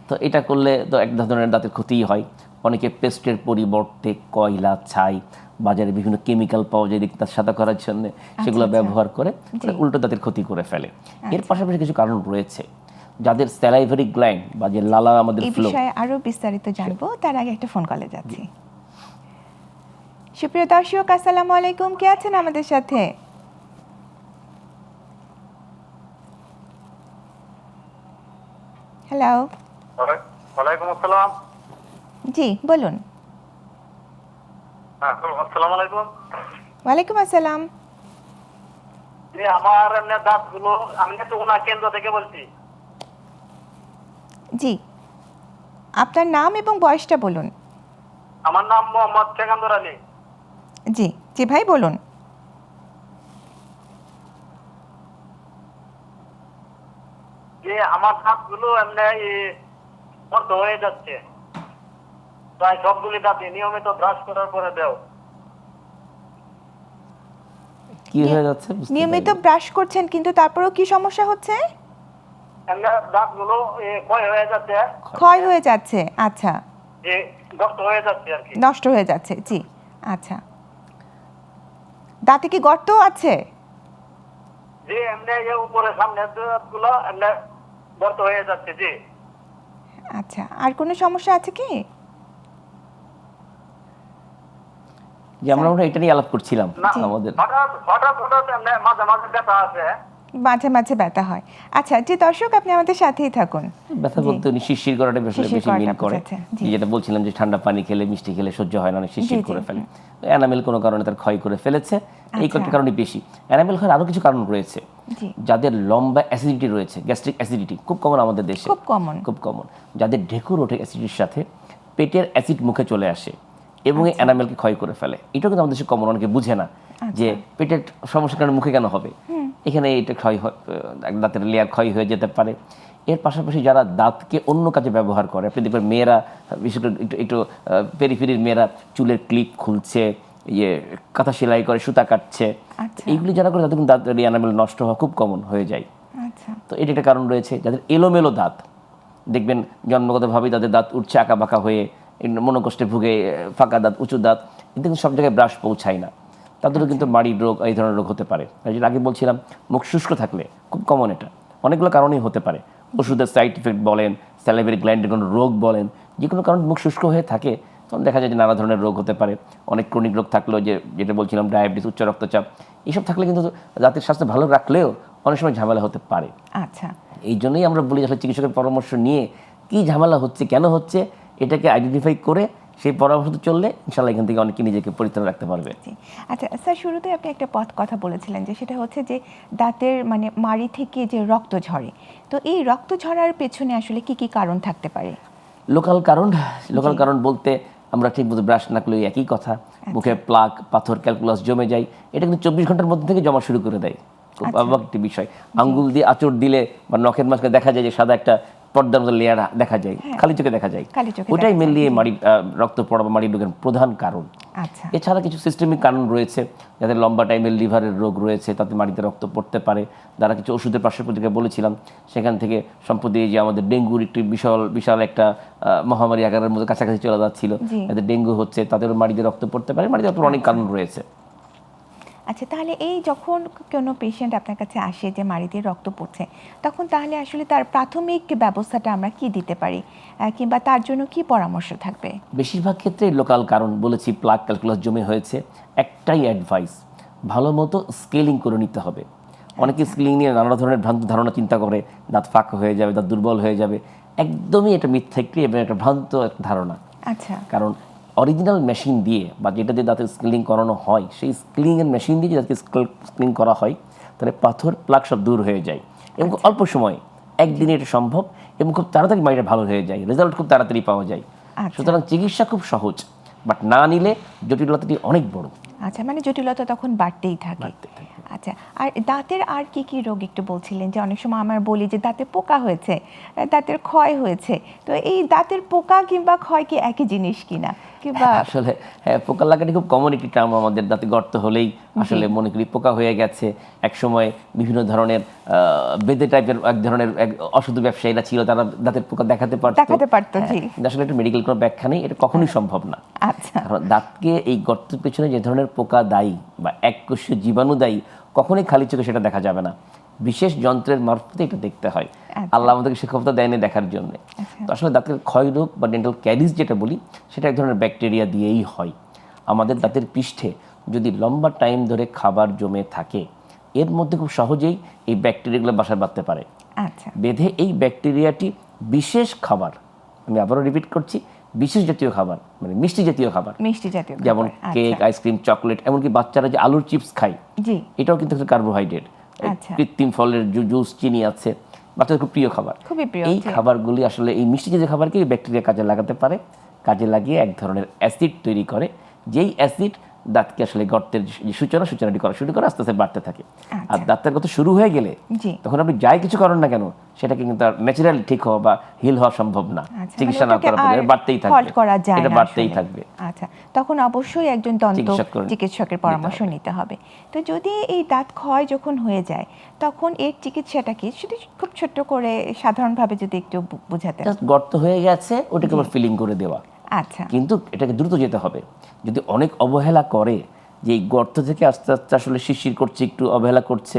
তো এটা করলে তো এক ধরনের দাঁতের ক্ষতিই হয়। অনেকে পেস্টের পরিবর্তে কয়লা, ছাই, বাজারে বিভিন্ন কেমিক্যাল পাওয়া যায় দাঁত সাদা করার জন্য, সেগুলো ব্যবহার করে উল্টো দাঁতের ক্ষতি করে ফেলে। এর পাশাপাশি কিছু কারণ রয়েছে। যাদের স্যালাইভারি গ্ল্যান্ড বা যে লালা আমাদের ফ্লো, এই বিষয়ে আরো বিস্তারিত জানবো, তার আগে একটা ফোন কলে যাচ্ছি। সুপ্রিয় দর্শক, আসসালামু আলাইকুম, কে আছেন আমাদের সাথে? হ্যালো। ওয়ালাইকুম আসসালাম। জি বলুন। আসসালামু আলাইকুম। ওয়ালাইকুম আসসালাম। জি, আমার এমনি দাঁতগুলো, আমি তো ওনা কেন্দ্র থেকে বলছি। জি, আপনার নাম এবং বয়সটা বলুন। আমার নাম মোহাম্মদ সেকান্দর আলী। জি জি ভাই বলুন। যে আমার দাঁতগুলো এমনি বন্ধ হয়ে যাচ্ছে, প্রায় সবগুলি দাঁতে নিয়মিত ব্রাশ করার পরে দেও। কি হয়ে যাচ্ছে? নিয়মিত ব্রাশ করছেন, কিন্তু তারপরেও কি সমস্যা হচ্ছে? এমনি দাঁতগুলো ক্ষয় হয়ে যাচ্ছে। ক্ষয় হয়ে যাচ্ছে, আচ্ছা। যে নষ্ট হয়ে যাচ্ছে আর কি। নষ্ট হয়ে যাচ্ছে, জি আচ্ছা। দাঁতে কি গর্ত আছে? যে এমনি উপরে সামনের দাঁতগুলো এমনি গর্ত হয়ে যাচ্ছে। জি আচ্ছা, আর কোনো সমস্যা আছে কি? যে আমরা এটা নিয়ে আলাপ করছিলাম আমাদের। হঠাৎ এমনি মাঝে মাঝে ব্যথা আছে। মাঝে মাঝে ব্যথা হয়। আচ্ছা, যে দর্শক আপনি আমাদের সাথেই থাকুন। ব্যথা বলতে উনি শিরশির করাটা বেশি মিন করে, যেটা বলছিলাম যে ঠান্ডা পানি খেলে, মিষ্টি খেলে সহ্য হয় না, অনেক শিরশির করে ফেলে। এনামেল কোনো কারণে তার ক্ষয় করে ফেলেছে, এই কয়েকটা কারণে বেশি। এনামেল হওয়ার আরো কিছু কারণ রয়েছে। যাদের লম্বা অ্যাসিডিটি রয়েছে, গ্যাস্ট্রিক অ্যাসিডিটি খুব কমন আমাদের দেশে, খুব কমন। যাদের ঢেকুর ওঠে অ্যাসিডিটির সাথে, পেটের অ্যাসিড মুখে চলে আসে এবং এই এনামেলকে ক্ষয় করে ফেলে। এটাও কিন্তু আমাদের দেশে কমন, অনেকে বুঝে না যে পেটের সমস্যার কারণে মুখে কেন হবে। এখানে এটা ক্ষয় হয়, দাঁতের লেয়ার ক্ষয় হয়ে যেতে পারে। এর পাশাপাশি যারা দাঁতকে অন্য কাজে ব্যবহার করে, আপনি দেখবেন মেয়েরা বিশেষ করে একটু পেরিফেরির মেয়েরা চুলের ক্লিপ খুলছে, কাঁথা সেলাই করে, সুতা কাটছে, এইগুলি যারা করে তাদের কিন্তু দাঁতের এনামেল নষ্ট হওয়া খুব কমন হয়ে যায়। তো এটা একটা কারণ রয়েছে। যাদের এলোমেলো দাঁত, দেখবেন জন্মগতভাবেই তাদের দাঁত উঠছে আঁকা বাঁকা হয়ে, মনোকষ্টে ভুগে, ফাঁকা দাঁত, উঁচু দাঁত, কিন্তু সব জায়গায় ব্রাশ পৌঁছায় না, তাদেরও কিন্তু মাড়ির রোগ, এই ধরনের রোগ হতে পারে। যেটা আগে বলছিলাম, মুখ শুষ্ক থাকলে খুব কমন, এটা অনেকগুলো কারণেই হতে পারে। ওষুধের সাইড ইফেক্ট বলেন, স্যালাইভারি গ্ল্যান্ডের কোনো রোগ বলেন, যে কোনো কারণে মুখ শুষ্ক হয়ে থাকে, তখন দেখা যায় যে নানা ধরনের রোগ হতে পারে। অনেক ক্রনিক রোগ থাকলেও, যেটা বলছিলাম ডায়াবেটিস, উচ্চ রক্তচাপ, এইসব থাকলে কিন্তু দাঁতের স্বাস্থ্য ভালো রাখলেও অনেক সময় ঝামেলা হতে পারে। আচ্ছা, এই জন্যই আমরা বলি আসলে চিকিৎসকের পরামর্শ নিয়ে কি ঝামেলা হচ্ছে, কেন হচ্ছে, এটাকে আইডেন্টিফাই করে সেই পরামর্শ চললে ইনশাআল্লাহ এখান থেকে অনেকে নিজেকে পরিত্রাণ রাখতে পারবে। আচ্ছা স্যার, শুরুতে আপনি একটা কথা বলেছিলেন যে সেটা হচ্ছে যে দাঁতের মানে মাড়ি থেকে যে রক্ত ঝরে, তো এই রক্ত ঝরার পেছনে আসলে কি কি কারণ থাকতে পারে? লোকাল কারণ বলতে আমরা ঠিক মতো ব্রাশ না করলে একই কথা, মুখে প্লাক, পাথর, ক্যালকুলাস জমে যায়, এটা কিন্তু 24 ঘন্টার মধ্যে থেকে জমা শুরু করে দেয়। খুব অবাক একটি বিষয়। আঙ্গুল দিয়ে আঁচড় দিলে বা নখের মাঝখানে দেখা যায় যে সাদা একটা পর্দার মতো লেয়ার দেখা যায়, খালি চোখে দেখা যায়, ওটাই মেনলি মাড়ি রক্ত পড়া বা মাড়ি রোগের প্রধান কারণ। এছাড়া কিছু সিস্টেমিক কারণ রয়েছে, যাদের লম্বা টাইমের লিভারের রোগ রয়েছে, তাতে মাড়িতে রক্ত পড়তে পারে। যারা কিছু ওষুধের পার্শ্ব প্রতিক্রিয়া বলেছিলাম, সেখান থেকে সম্প্রতি যে আমাদের ডেঙ্গুর একটি বিশাল একটা মহামারী আকারের মধ্যে কাছাকাছি চলে যাচ্ছিল, যাদের ডেঙ্গু হচ্ছে তাদেরও মাড়িতে রক্ত পড়তে পারে। মাড়িতে অনেক কারণ রয়েছে। আচ্ছা, তাহলে এই যখন কোনো পেশেন্ট আপনার কাছে আসে যে মাড়িতে রক্ত পড়ছে, তখন তাহলে আসলে তার প্রাথমিক ব্যবস্থাটা আমরা কি দিতে পারি, কিংবা তার জন্য কি পরামর্শ থাকবে? বেশিরভাগ ক্ষেত্রে লোকাল কারণ বলেছি, প্লাক, ক্যালকুলাস জমে হয়েছে, একটাই অ্যাডভাইস, ভালো মতো স্কেলিং করে নিতে হবে। অনেকে স্কেলিং নিয়ে নানা ধরনের ভ্রান্ত ধারণা চিন্তা করে, দাঁত ফাঁকা হয়ে যাবে, দাঁত দুর্বল হয়ে যাবে। একদমই এটা মিথ্যা একটি এবং একটা ভ্রান্ত ধারণা। আচ্ছা, কারণ অরিজিনাল মেশিন দিয়ে বা যেটা দিয়ে দাঁতের স্কেলিং করানো হয়, সেই স্কেলিংয়ের মেশিন দিয়ে যদি স্কেলিং করা হয়, তাহলে পাথর, প্লাক সব দূর হয়ে যায় এবং অল্প সময়, একদিনে এটা সম্ভব এবং খুব তাড়াতাড়ি মাড়িটা ভালো হয়ে যায়, রেজাল্ট খুব তাড়াতাড়ি পাওয়া যায়। সুতরাং চিকিৎসা খুব সহজ, বাট না নিলে জটিলতাটি অনেক বড়। আচ্ছা, মানে জটিলতা তখন বাড়তেই থাকে। আচ্ছা, আর দাঁতের আর কি কি রোগ একটু বলছিলেন? যে অনেক সময় আমরা বলি যে দাঁতে পোকা হয়েছে, দাঁতের ক্ষয় হয়েছে, তো এই দাঁতের পোকা কিংবা ক্ষয় কি একই জিনিস কিনা? কিংবা আসলে পোকা লাগাটি খুব কমন একটি টার্ম আমাদের। দাঁতে গর্ত হলেই আসলে মনে করি পোকা হয়ে গেছে। এক সময় বিভিন্ন ধরনের বেদে টাইপের এক ধরনের অসাধু ব্যবসায়ীরা ছিল, তারা দাঁতের পোকা দেখাতে পারতো। আসলে এটা মেডিকেল কোনো ব্যাখ্যা নেই, এটা কখনোই সম্ভব না। আচ্ছা, কারণ দাঁতকে এই গর্তের পেছনে যে ধরনের পোকা দায়ী বা এককোষীয় জীবাণু দায়ী, কখনোই খালি চোখে সেটা দেখা যাবে না, বিশেষ যন্ত্রের মারফতে এটা দেখতে হয়। আল্লাহ আমাদেরকে সে ক্ষমতা দেয়নি দেখার জন্য। তো আসলে দাঁতের ক্ষয় রোগ বা ডেন্টাল ক্যারিজ যেটা বলি, সেটা এক ধরনের ব্যাকটেরিয়া দিয়েই হয়। আমাদের দাঁতের পৃষ্ঠে যদি লম্বা টাইম ধরে খাবার জমে থাকে, এর মধ্যে খুব সহজেই এই ব্যাকটেরিয়াগুলো বাসা বাঁধতে পারে। বেঁধে এই ব্যাকটেরিয়াটি বিশেষ খাবার, আমি আবারও রিপিট করছি, বিশেষ জাতীয় খাবার মানে মিষ্টি জাতীয় খাবার, যেমন কেক, আইসক্রিম, চকলেট, এমনকি বাচ্চারা যে আলুর চিপস খায়, এটাও কিন্তু কার্বোহাইড্রেট। কৃত্রিম ফলের জুস, চিনি আছে, বাচ্চাদের খুব প্রিয় খাবার। এই খাবারগুলি আসলে এই মিষ্টি জাতীয় খাবারকে ব্যাকটেরিয়া কাজে লাগাতে পারে, কাজে লাগিয়ে এক ধরনের অ্যাসিড তৈরি করে, যেই অ্যাসিড দাঁতকে আসলে গর্তের যে সূচনাটি করা শুরু করে, আস্তে আস্তে বাড়তে থাকে। আর দাঁতের গর্ত শুরু হয়ে গেলে তখন আপনি যাই কিছু করেন না কেন, সেটাকে কিন্তু আর ন্যাচারালি ঠিক হওয়া বা হিল হওয়া সম্ভব না। চিকিৎসা না করার পরে বাড়তেই থাকবে, এটা বাড়তেই থাকবে। আচ্ছা, তখন অবশ্যই একজন দন্ত চিকিৎসকের পরামর্শ নিতে হবে। তো যদি এই দাঁত ক্ষয় যখন হয়ে যায়, তখন এর চিকিৎসাটাকে শুধু খুব ছোট্ট করে সাধারণভাবে যদি একটু বোঝাতেন। গর্ত হয়ে গেছে, ওটাকে আবার ফিলিং করে দেওয়া। আচ্ছা, কিন্তু এটাকে দ্রুত যেতে হবে। যদি অনেক অবহেলা করে, যে এই গর্ত থেকে আস্তে আস্তে আসলে শিরশির করছে, একটু অবহেলা করছে,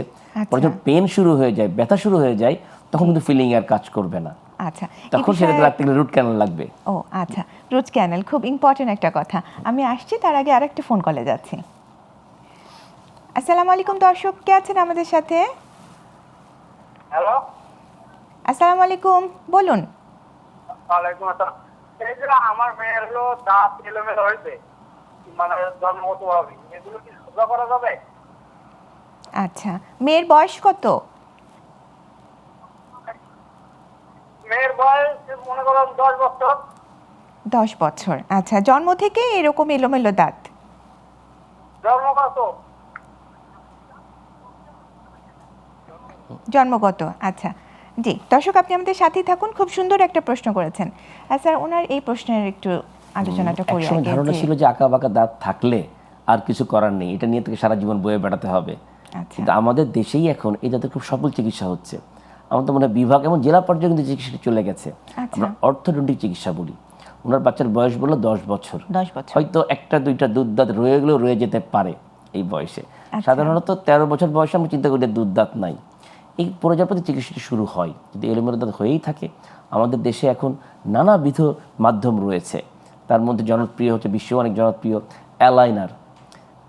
পরে যখন পেন শুরু হয়ে যায়, ব্যথা শুরু হয়ে যায়, তখন কিন্তু ফিলিং আর কাজ করবে না। আচ্ছা, তখন সেটা রাখতে গেলে রুট ক্যানাল লাগবে। ও আচ্ছা, রুট ক্যানাল খুব ইম্পর্টেন্ট একটা কথা। আমি আসছি, তার আগে আরেকটা ফোন কলে যাচ্ছি। আসসালামু আলাইকুম দর্শক, কে আছেন আমাদের সাথে? হ্যালো, আসসালামু আলাইকুম, বলুন। ওয়ালাইকুম আসসালাম। এই যে আমার মেয়ের হলো দাঁত এলোমেলো হয়েছে, মানে জন্মগতভাবে, এগুলো কি সোজা করা যাবে? আচ্ছা, মেয়ের বয়স কত? মেয়ের বয়স মনে করুন 10 বছর। 10 বছর। আচ্ছা, জন্ম থেকে এরকম এলোমেলো দাঁত? জন্মগত। আচ্ছা, জি, দর্শক আপনি আমাদের সাথেই থাকুন, খুব সুন্দর একটা প্রশ্ন করেছেন। স্যার ওনার এই প্রশ্নের একটু আলোচনাটা করি একসময় আগে। ধারণা ছিল যে আঁকা বাঁকা দাঁত থাকলে আর কিছু করার নেই, এটা নিয়ে থেকে সারা জীবন বয়ে বেড়াতে হবে। আচ্ছা কিন্তু আমাদের দেশেই এখন এই দাঁতের খুব সফল চিকিৎসা হচ্ছে। আমার তো মনে হয় বিভাগ এবং জেলা পর্যায়ে কিন্তু চিকিৎসা চলে গেছে। আমরা অর্থোডন্টিক চিকিৎসা বলি। ওনার বাচ্চার বয়স বললো 10 বছর, 10 বছর, হয়তো একটা দুইটা দুধ দাঁত রয়ে গেলেও রয়ে যেতে পারে এই বয়সে। সাধারণত 13 বছর বয়সে আমরা চিন্তা করি যে দুধ দাঁত নাই, এই পড়ে যাওয়ার প্রতি চিকিৎসাটি শুরু হয়। যদি এলোমেলো দাঁত হয়েই থাকে, আমাদের দেশে এখন নানাবিধ মাধ্যম রয়েছে। তার মধ্যে জনপ্রিয় হচ্ছে, বিশ্বেও অনেক জনপ্রিয় অ্যালাইনার।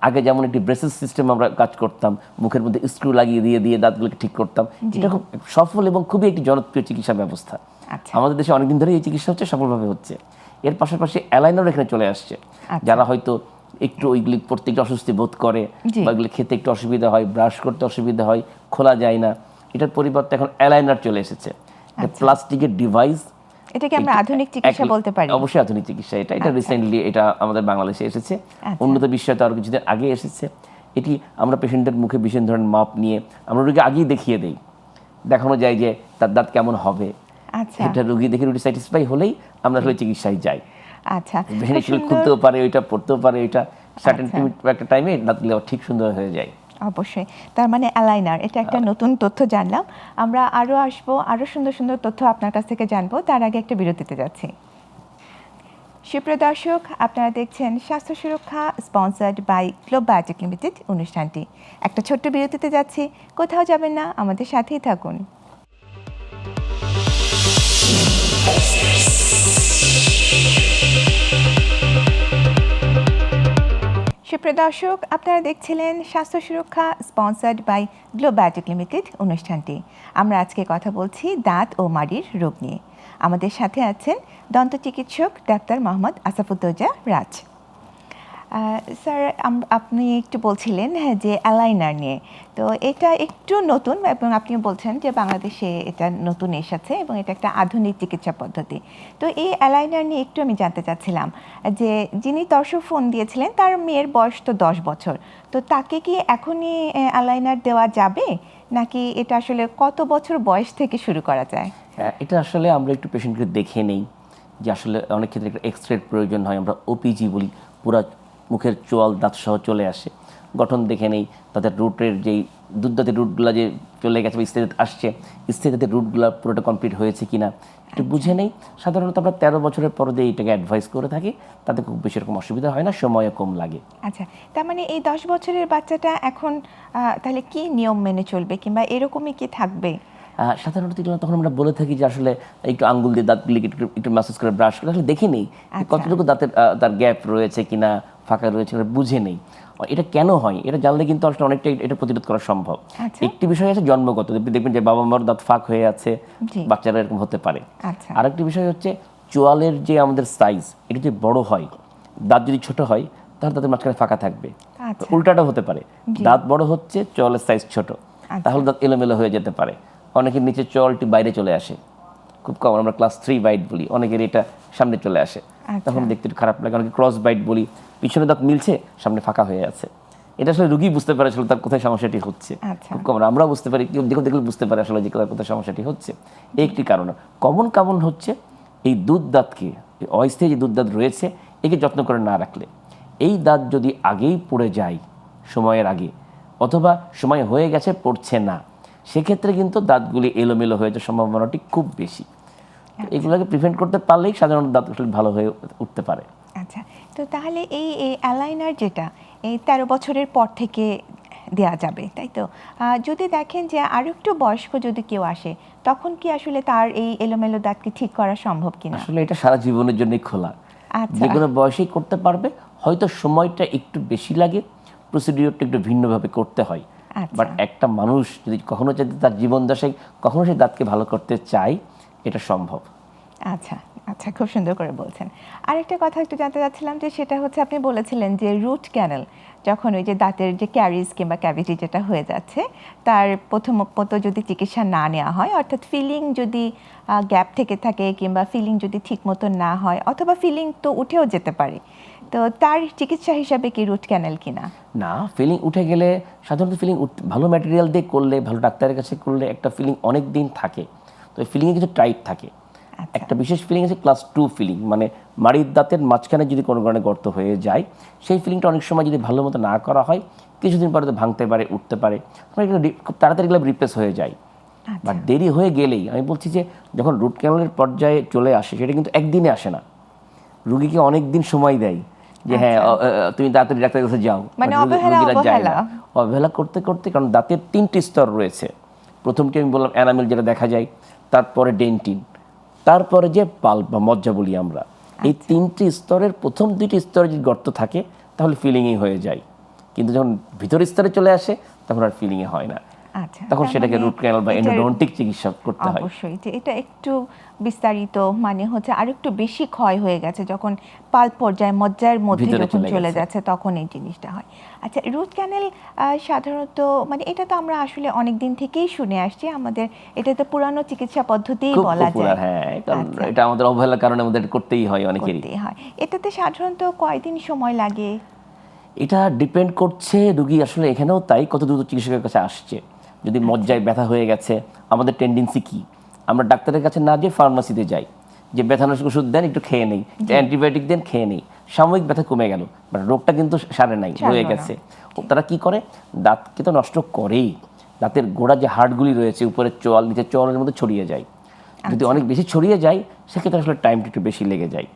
আগে যেমন একটি ব্রেসেস সিস্টেম আমরা কাজ করতাম, মুখের মধ্যে স্ক্রু লাগিয়ে দিয়ে দিয়ে দাঁতগুলোকে ঠিক করতাম, এটা খুব সফল এবং খুবই একটি জনপ্রিয় চিকিৎসা ব্যবস্থা। আমাদের দেশে অনেকদিন ধরে এই চিকিৎসা হচ্ছে, সফলভাবে হচ্ছে। এর পাশাপাশি অ্যালাইনার এখানে চলে আসছে। যারা হয়তো একটু ওইগুলি পড়তে একটু অস্বস্তি বোধ করে বা এগুলি খেতে একটু অসুবিধা হয়, ব্রাশ করতে অসুবিধা হয়, খোলা যায় না, এটার পরিবর্তে এখন অ্যালাইনার চলে এসেছে। প্লাস্টিকের ডিভাইস, এটাকে আমরা আধুনিক চিকিৎসা বলতে পারি। অবশ্যই আধুনিক চিকিৎসা এটা রিসেন্টলি এটা আমাদের বাংলাদেশে এসেছে। উন্নত বিশ্বে তো আরো কিছুদিন আগে এসেছে। এটি আমরা পেশেন্টের মুখে বিশেষ ধরনের মাপ নিয়ে আমরা রোগীকে আগেই দেখিয়ে দেই, দেখানো যায় যে তার দাঁত কেমন হবে। এটা রোগী দেখে রোগী স্যাটিসফাই হলেই আমরা আসলে চিকিৎসায় যাই। আচ্ছা, পেশেন্ট খুলতেও পারে, ওইটা পড়তেও পারে, ওইটা সার্টেন একটা টাইমে দাঁতগুলো ঠিক সুন্দর হয়ে যায়। অবশ্যই, তার মানে অ্যালাইনার, এটা একটা নতুন তথ্য জানলাম। আমরা আরও আসবো, আরও সুন্দর সুন্দর তথ্য আপনার কাছ থেকে জানবো, তার আগে একটা বিরতিতে যাচ্ছি। সুপ্রিয় দর্শক, আপনারা দেখছেন স্বাস্থ্য সুরক্ষা sponsored by Globe Biotech Limited অনুষ্ঠানটি। একটা ছোট্ট বিরতিতে যাচ্ছি, কোথাও যাবেন না, আমাদের সাথেই থাকুন। সুপ্রিয় দর্শক, আপনারা দেখছিলেন স্বাস্থ্য সুরক্ষা sponsored by Globe Biotech Limited অনুষ্ঠানটি। আমরা আজকে কথা বলছি দাঁত ও মাড়ির রোগ নিয়ে। আমাদের সাথে আছেন দন্ত চিকিৎসক ডাক্তার মোহাম্মদ আসাফুদ্দৌজা রাজ। স্যার, আপনি একটু বলছিলেন যে অ্যালাইনার নিয়ে, তো এটা একটু নতুন এবং আপনি বলছেন যে বাংলাদেশে এটা নতুন এসেছে এবং এটা একটা আধুনিক চিকিৎসা পদ্ধতি। তো এই অ্যালাইনার নিয়ে একটু আমি জানতে চাচ্ছিলাম যে যিনি দর্শক ফোন দিয়েছিলেন তার মেয়ের বয়স তো 10 বছর, তো তাকে কি এখনই অ্যালাইনার দেওয়া যাবে নাকি এটা আসলে কত বছর বয়স থেকে শুরু করা যায়? এটা আসলে আমরা একটু পেশেন্টকে দেখে নেই যে আসলে অনেক ক্ষেত্রে একটা এক্সরের প্রয়োজন হয়, আমরা ওপিজি বলি, পুরা মুখের চোয়াল দাঁত সহ চলে আসে, গঠন দেখে নেই, তাদের রুটের যেই দুধ দাঁতের রুটগুলো যে চলে গেছে বা স্থির আসছে, স্থির দাঁতের রুটগুলো পুরোটা কমপ্লিট হয়েছে কিনা একটু বুঝে নেই। সাধারণত আমরা 13 বছরের পর দিয়ে এটাকে অ্যাডভাইস করে থাকি, তাতে খুব বেশি রকম অসুবিধা হয় না, সময়ও কম লাগে। আচ্ছা, তার মানে এই 10 বছরের বাচ্চাটা এখন তাহলে কি নিয়ম মেনে চলবে কিংবা এরকমই কি থাকবে? সাধারণত তখন আমরা বলে থাকি যে আসলে একটু আঙ্গুল দিয়ে দাঁতগুলিকে একটু ম্যাসাজ করে ব্রাশ করে আসলে দেখে নেই কতটুকু দাঁতের তার গ্যাপ রয়েছে কিনা, ফাঁকা রয়েছে, বুঝে নেই। এটা কেন হয় এটা জানলে কিন্তু আসলে অনেকটা এটা প্রতিরোধ করা সম্ভব। একটি বিষয় আছে জন্মগত, দেখবেন যে বাবা মার দাঁত ফাঁক হয়ে আছে, বাচ্চারা এরকম হতে পারে। আরেকটি বিষয় হচ্ছে চোয়ালের যে আমাদের সাইজ, এটা যদি বড় হয়, দাঁত যদি ছোট হয় তাহলে তাদের মাঝখানে ফাঁকা থাকবে। উল্টাটাও হতে পারে, দাঁত বড় হচ্ছে চোয়ালের সাইজ ছোট, তাহলে দাঁত এলোমেলো হয়ে যেতে পারে। অনেকের নিচে চলটি বাইরে চলে আসে, খুব কম, আমরা ক্লাস 3 বাইট বলি, অনেকের এটা সামনে চলে আসে, তখন দেখতে একটু খারাপ লাগে। অনেকে ক্রস বাইট বলি, পিছনে দাঁত মিলছে সামনে ফাঁকা হয়ে আছে। এটা আসলে রুগী বুঝতে পারে আসলে তার কোথায় সমস্যাটি হচ্ছে, খুব কম, আমরাও বুঝতে পারি, কেউ দেখলে বুঝতে পারে আসলে যে কোথায় সমস্যাটি হচ্ছে। এই একটি কারণ। কারণ হচ্ছে এই দুধ দাঁতকে, অস্থায়ী যে দুধ দাঁত রয়েছে, একে যত্ন করে না রাখলে, এই দাঁত যদি আগেই পড়ে যায় সময়ের আগে, অথবা সময় হয়ে গেছে পড়ছে না, সেক্ষেত্রে কিন্তু দাঁতগুলি এলোমেলো হয়ে যাওয়ার সম্ভাবনাটি খুব বেশি। এগুলোকে প্রিভেন্ট করতে পারলেই সাধারণত দাঁত ভালো হয়ে উঠতে পারে। আচ্ছা, তো তাহলে এই অ্যালাইনার যেটা এই 13 বছরের পর থেকে দেওয়া যাবে, তাই তো? যদি দেখেন যে আরও একটু বয়স্ক যদি কেউ আসে, তখন কি আসলে তার এই এলোমেলো দাঁতকে ঠিক করা সম্ভব কিনা? আসলে এটা সারা জীবনের জন্যই খোলা, যে কোনো বয়সেই করতে পারবে, হয়তো সময়টা একটু বেশি লাগে, প্রসিডিওরটা একটু ভিন্নভাবে করতে হয়। বাট একটা মানুষ যদি কখনো যদি তার জীবন দশায় কখনো সেই দাঁতকে ভালো করতে চায়, এটা সম্ভব। আচ্ছা আচ্ছা, খুব সুন্দর করে বলছেন। আরেকটা কথা একটু জানতে চাচ্ছিলাম যে সেটা হচ্ছে আপনি বলেছিলেন যে রুট ক্যানেল, যখন ওই যে দাঁতের যে ক্যারিজ কিংবা ক্যাভিটি যেটা হয়ে যাচ্ছে, তার প্রথমত যদি চিকিৎসা না নেওয়া হয়, অর্থাৎ ফিলিং যদি গ্যাপ থেকে থাকে কিংবা ফিলিং যদি ঠিক মতো না হয়, অথবা ফিলিং তো উঠেও যেতে পারে, তো তার চিকিৎসা হিসাবে কি রুট ক্যানেল কিনা? না, ফিলিং উঠে গেলে সাধারণত ফিলিং ভালো ম্যাটেরিয়াল দিয়ে করলে, ভালো ডাক্তারের কাছে করলে একটা ফিলিং অনেক দিন থাকে, তো ফিলিংয়ে কিছু টাইট থাকে। একটা বিশেষ ফিলিং আছে ক্লাস 2 ফিলিং, মানে মাড়ির দাঁতের মাঝখানে যদি কোনো কারণে গর্ত হয়ে যায়, সেই ফিলিংটা অনেক সময় যদি ভালো মতো না করা হয় কিছুদিন পরে তো ভাঙতে পারে, উঠতে পারে, খুব তাড়াতাড়ি এগুলো রিপ্লেস হয়ে যায়। বাট দেরি হয়ে গেলেই, আমি বলছি যে যখন রুট ক্যানালের পর্যায়ে চলে আসে সেটা কিন্তু একদিনে আসে না, রুগীকে অনেক দিন সময় দেয় যে হ্যাঁ তুমি তাড়াতাড়ি ডাক্তারের কাছে যাও, রুগীরা যায় না। অবহেলা করতে করতে, কারণ দাঁতের 3টি স্তর রয়েছে। প্রথমটি আমি বললাম এনামেল, যেটা দেখা যায়, তারপরে ডেন্টিন, তারপরে যে পাল্প বা মজ্জা বলি আমরা। এই 3টি স্তরের প্রথম 2টি স্তরে যদি গর্ত থাকে তাহলে ফিলিংই হয়ে যায়, কিন্তু যখন ভিতরের স্তরে চলে আসে তখন আর ফিলিংয়ে হয় না। তখন সেটাকে রুট ক্যানাল বা এন্ডোডন্টিক চিকিৎসা করতে হয়। অবশ্যই যে এটা একটু বিস্তারিত, মানে হচ্ছে আর একটু বেশি ক্ষয় হয়ে গেছে, যখন পাল্প পর্যায়ে মজ্জার মধ্যে যখন চলে যাচ্ছে তখন এই জিনিসটা হয়। আচ্ছা, রুট ক্যানাল সাধারণত, মানে এটা তো আমরা আসলে অনেক দিন থেকেই শুনে আসছি, আমাদের এটা তো পুরানো চিকিৎসা পদ্ধতিই বলা যায়। হ্যাঁ, কারণ এটা আমাদের অবহেলার কারণে আমাদের করতেই হয়, অনেকেরই হয়। এটাতে সাধারণত কয়দিন সময় লাগে? এটা ডিপেন্ড করছে রুগী আসলে এখানেও তাই কত দ্রুত চিকিৎসকের কাছে আসছে। যদি মজ্জায় ব্যথা হয়ে গেছে, আমাদের টেন্ডেন্সি কি, আমরা ডাক্তারের কাছে না যেয়ে ফার্মাসিতে যাই, যে ব্যথানাশক ওষুধ দেন একটু খেয়ে নেই, অ্যান্টিবায়োটিক দেন খেয়ে নেই, সাময়িক ব্যথা কমে গেল, বাট রোগটা কিন্তু সারে নাই, রয়ে গেছে। তারা কি করে, দাঁতকে তো নষ্ট করেই, দাঁতের গোড়া যে হাড়গুলি রয়েছে উপরে চোয়াল, নিচে চোয়ালের মধ্যে ছড়িয়ে যায়। যদি অনেক বেশি ছড়িয়ে যায় সেক্ষেত্রে আসলে টাইমটা একটু বেশি লেগে যায়।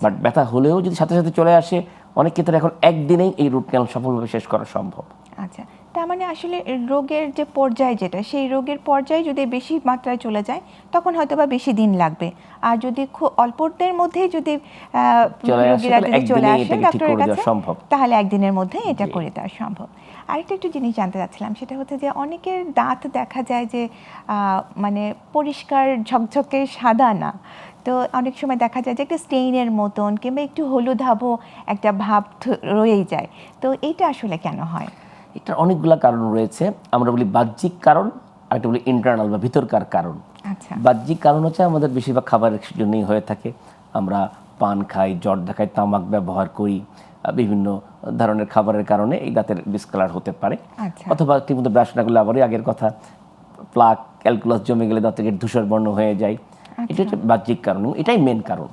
বাট ব্যথা হলেও যদি সাথে সাথে চলে আসে, অনেক ক্ষেত্রে এখন একদিনেই এই রুট ক্যানাল সফলভাবে শেষ করা সম্ভব। আচ্ছা, তার মানে আসলে রোগের যে পর্যায়, যেটা সেই রোগের পর্যায়ে যদি বেশি মাত্রায় চলে যায় তখন হয়তো বা বেশি দিন লাগবে, আর যদি খুব অল্পদের মধ্যেই যদি রোগীরা যদি চলে আসে ডাক্তারের কাছে তাহলে একদিনের মধ্যে এটা করে দেওয়া সম্ভব। আরেকটা একটু জিনিস জানতে চাচ্ছিলাম, সেটা হচ্ছে যে অনেকের দাঁত দেখা যায় যে মানে পরিষ্কার ঝকঝকে সাদা না, তো অনেক সময় দেখা যায় যে একটা স্টেইনের মতন কিংবা একটু হলুদাভ একটা ভাব রয়েই যায়, তো এইটা আসলে কেন হয়? এটার অনেকগুলো কারণ রয়েছে। আমরা বলি বাহ্যিক কারণ, আর একটা বলি ইন্টারনাল বা ভিতরকার কারণ। আচ্ছা, বাহ্যিক কারণ হচ্ছে আমাদের বেশিরভাগ খাবারের জন্যই হয়ে থাকে। আমরা পান খাই, জর্দা খাই, তামাক ব্যবহার করি, বিভিন্ন ধরনের খাবারের কারণে এই দাঁতের ডিসকালার হতে পারে। অথবা ঠিকমতো ব্রাশ না করলে, আবারই আগের কথা, প্লাক ক্যালকুলাস জমে গেলে দাঁতের ধূসর বর্ণ হয়ে যায়। এটা হচ্ছে বাহ্যিক কারণ, এটাই মেন কারণ।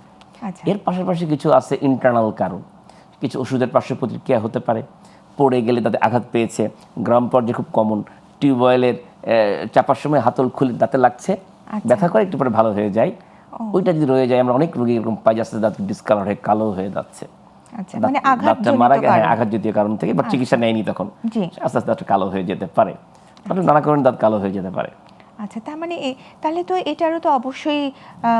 এর পাশাপাশি কিছু আছে ইন্টারনাল কারণ, কিছু ওষুধের পার্শ্ব প্রতিক্রিয়া হতে পারে। পড়ে গেলে তাতে আঘাত পেয়েছে, গ্রাম পর্যায়ে খুব কমন, টিউবওয়েলের চাপার সময় হাতল খুলে দাঁতে লাগছে, ব্যথা করে, একটু পরে ভালো হয়ে যায়। ওইটা যদি রয়ে যায়, আমরা অনেক রোগী এরকম পাই যাচ্ছে দাঁত ডিসকালার হয়ে কালো হয়ে যাচ্ছে, দাঁতটা মারা গেছে আঘাতজনিত কারণ থেকে, বা চিকিৎসা নেয়নি তখন আস্তে আস্তে দাঁতটা কালো হয়ে যেতে পারে, নানা কারণে দাঁত কালো হয়ে যেতে পারে। আচ্ছা, তার মানে তাহলে তো এটারও তো অবশ্যই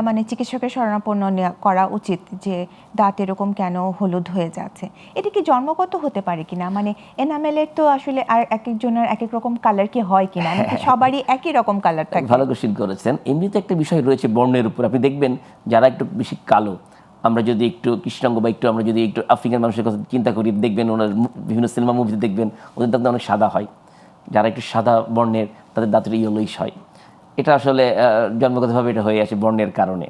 মানে চিকিৎসকের শরণাপন্ন করা উচিত, যে দাঁত এরকম কেন হলুদ হয়ে যাচ্ছে। এটা কি জন্মগত হতে পারে কিনা, মানে এনামেলের তো আসলে আর এক একজনের এক এক রকম কালার কি হয় কিনা, সবারই একই রকম কালার থাকে? ভালো কোশ্চেন করেছেন। এমনিতে একটা বিষয় রয়েছে বর্ণের উপর, আপনি দেখবেন যারা একটু বেশি কালো, আমরা যদি একটু কৃষ্ণাঙ্গ বা একটু আমরা যদি একটু আফ্রিকান মানুষের কথা চিন্তা করি, দেখবেন ওনার বিভিন্ন সিনেমা মুভিতে দেখবেন ওদের দাঁত অনেক সাদা হয়। যারা একটু সাদা বর্ণের তাদের দাঁতের ইয়েলোইশ হয়। এটা আসলে জন্মগতভাবে এটা হয়ে আসে বর্ণের কারণে।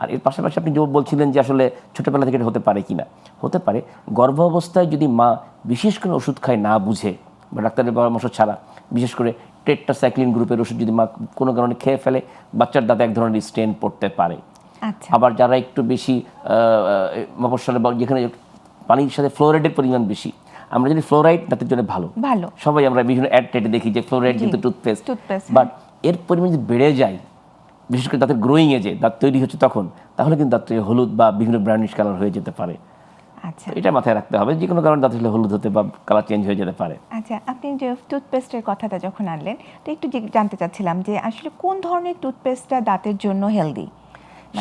আর এর পাশাপাশি আপনি যে বলছিলেন যে আসলে ছোটোবেলা থেকে এটা হতে পারে কি না, হতে পারে। গর্ভ অবস্থায় যদি মা বিশেষ করে ওষুধ খায় না বুঝে বা ডাক্তারের পরামর্শ ছাড়া, বিশেষ করে টেট্রাসাইক্লিন গ্রুপের ওষুধ যদি মা কোনো কারণে খেয়ে ফেলে, বাচ্চার দাঁতে এক ধরনের স্টেন পড়তে পারে। আবার যারা একটু বেশি মফস্বলে বা যেখানে পানির সাথে ফ্লোরাইডের পরিমাণ বেশি, আমরা যদি ফ্লোরাইড দাঁতের জন্য ভালো, সবাই আমরা বিভিন্ন অ্যাড টেটে দেখি যে ফ্লোরাইড কিন্তু টুথপেস্ট, বাট এর পরিমাণ যদি বেড়ে যায়, বিশেষ করে দাঁতের গ্রোয়িং এজে দাঁত তৈরি হচ্ছে তখন, তাহলে কিন্তু দাঁত হলুদ বা বিভিন্ন ব্রাউনিশ কালার হয়ে যেতে পারে। আচ্ছা, এটা মাথায় রাখতে হবে, যে কোনো কারণে দাঁত হলুদ হতে বা কালার চেঞ্জ হয়ে যেতে পারে। আচ্ছা, আপনি যে টুথপেস্টের কথাটা যখন আনলেন, তো একটু জানতে চাচ্ছিলাম যে আসলে কোন ধরনের টুথপেস্টটা দাঁতের জন্য হেলদি?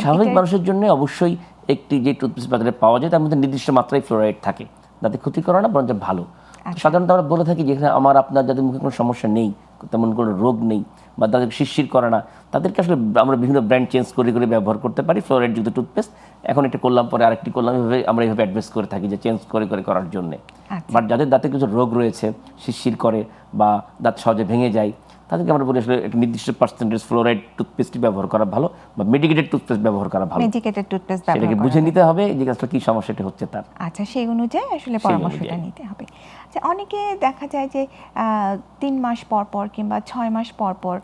স্বাভাবিক মানুষের জন্য অবশ্যই একটি যে টুথপেস্ট বাজারে পাওয়া যায় তার মধ্যে নির্দিষ্ট মাত্রায় ফ্লোরাইড থাকে, দাঁতে ক্ষতি করে না, বরঞ্চ ভালো। সাধারণত আমরা বলে থাকি যেখানে আপনার যাদের মুখে কোনো সমস্যা নেই, তেমন কোনো রোগ নেই, বা তাদের শিরশির করে না, তাদেরকে আসলে আমরা বিভিন্ন ব্র্যান্ড চেঞ্জ করে করে ব্যবহার করতে পারি ফ্লোরাইডযুক্ত টুথপেস্ট। এখন একটা করলাম, পরে আরেকটি করলাম, এভাবে আমরা এইভাবে অ্যাডভাইস করে থাকি যে চেঞ্জ করে করে করার জন্যে। বাট যাদের দাঁতে কিছু রোগ রয়েছে, শিরশির করে বা দাঁত সহজে ভেঙে যায়, তাদেরকে আমরা বলি আসলে একটা নির্দিষ্ট পার্সেন্টেজ ফ্লোরাইড টুথপেস্ট ব্যবহার করা ভালো বা মেডিকেটেড টুথপেস্ট ব্যবহার করা ভালো, মেডিকেটেড টুথপেস্ট সেটাকে ব্যবহার বুঝে করা নিতে হবে যে আসলে কি সমস্যাটা হচ্ছে তার। আচ্ছা, সেই অনুযায়ী আসলে পরামর্শটা নিতে হবে। আচ্ছা, অনেকে দেখা যায় যে 3 মাস পর পর কিংবা 6 মাস পর পর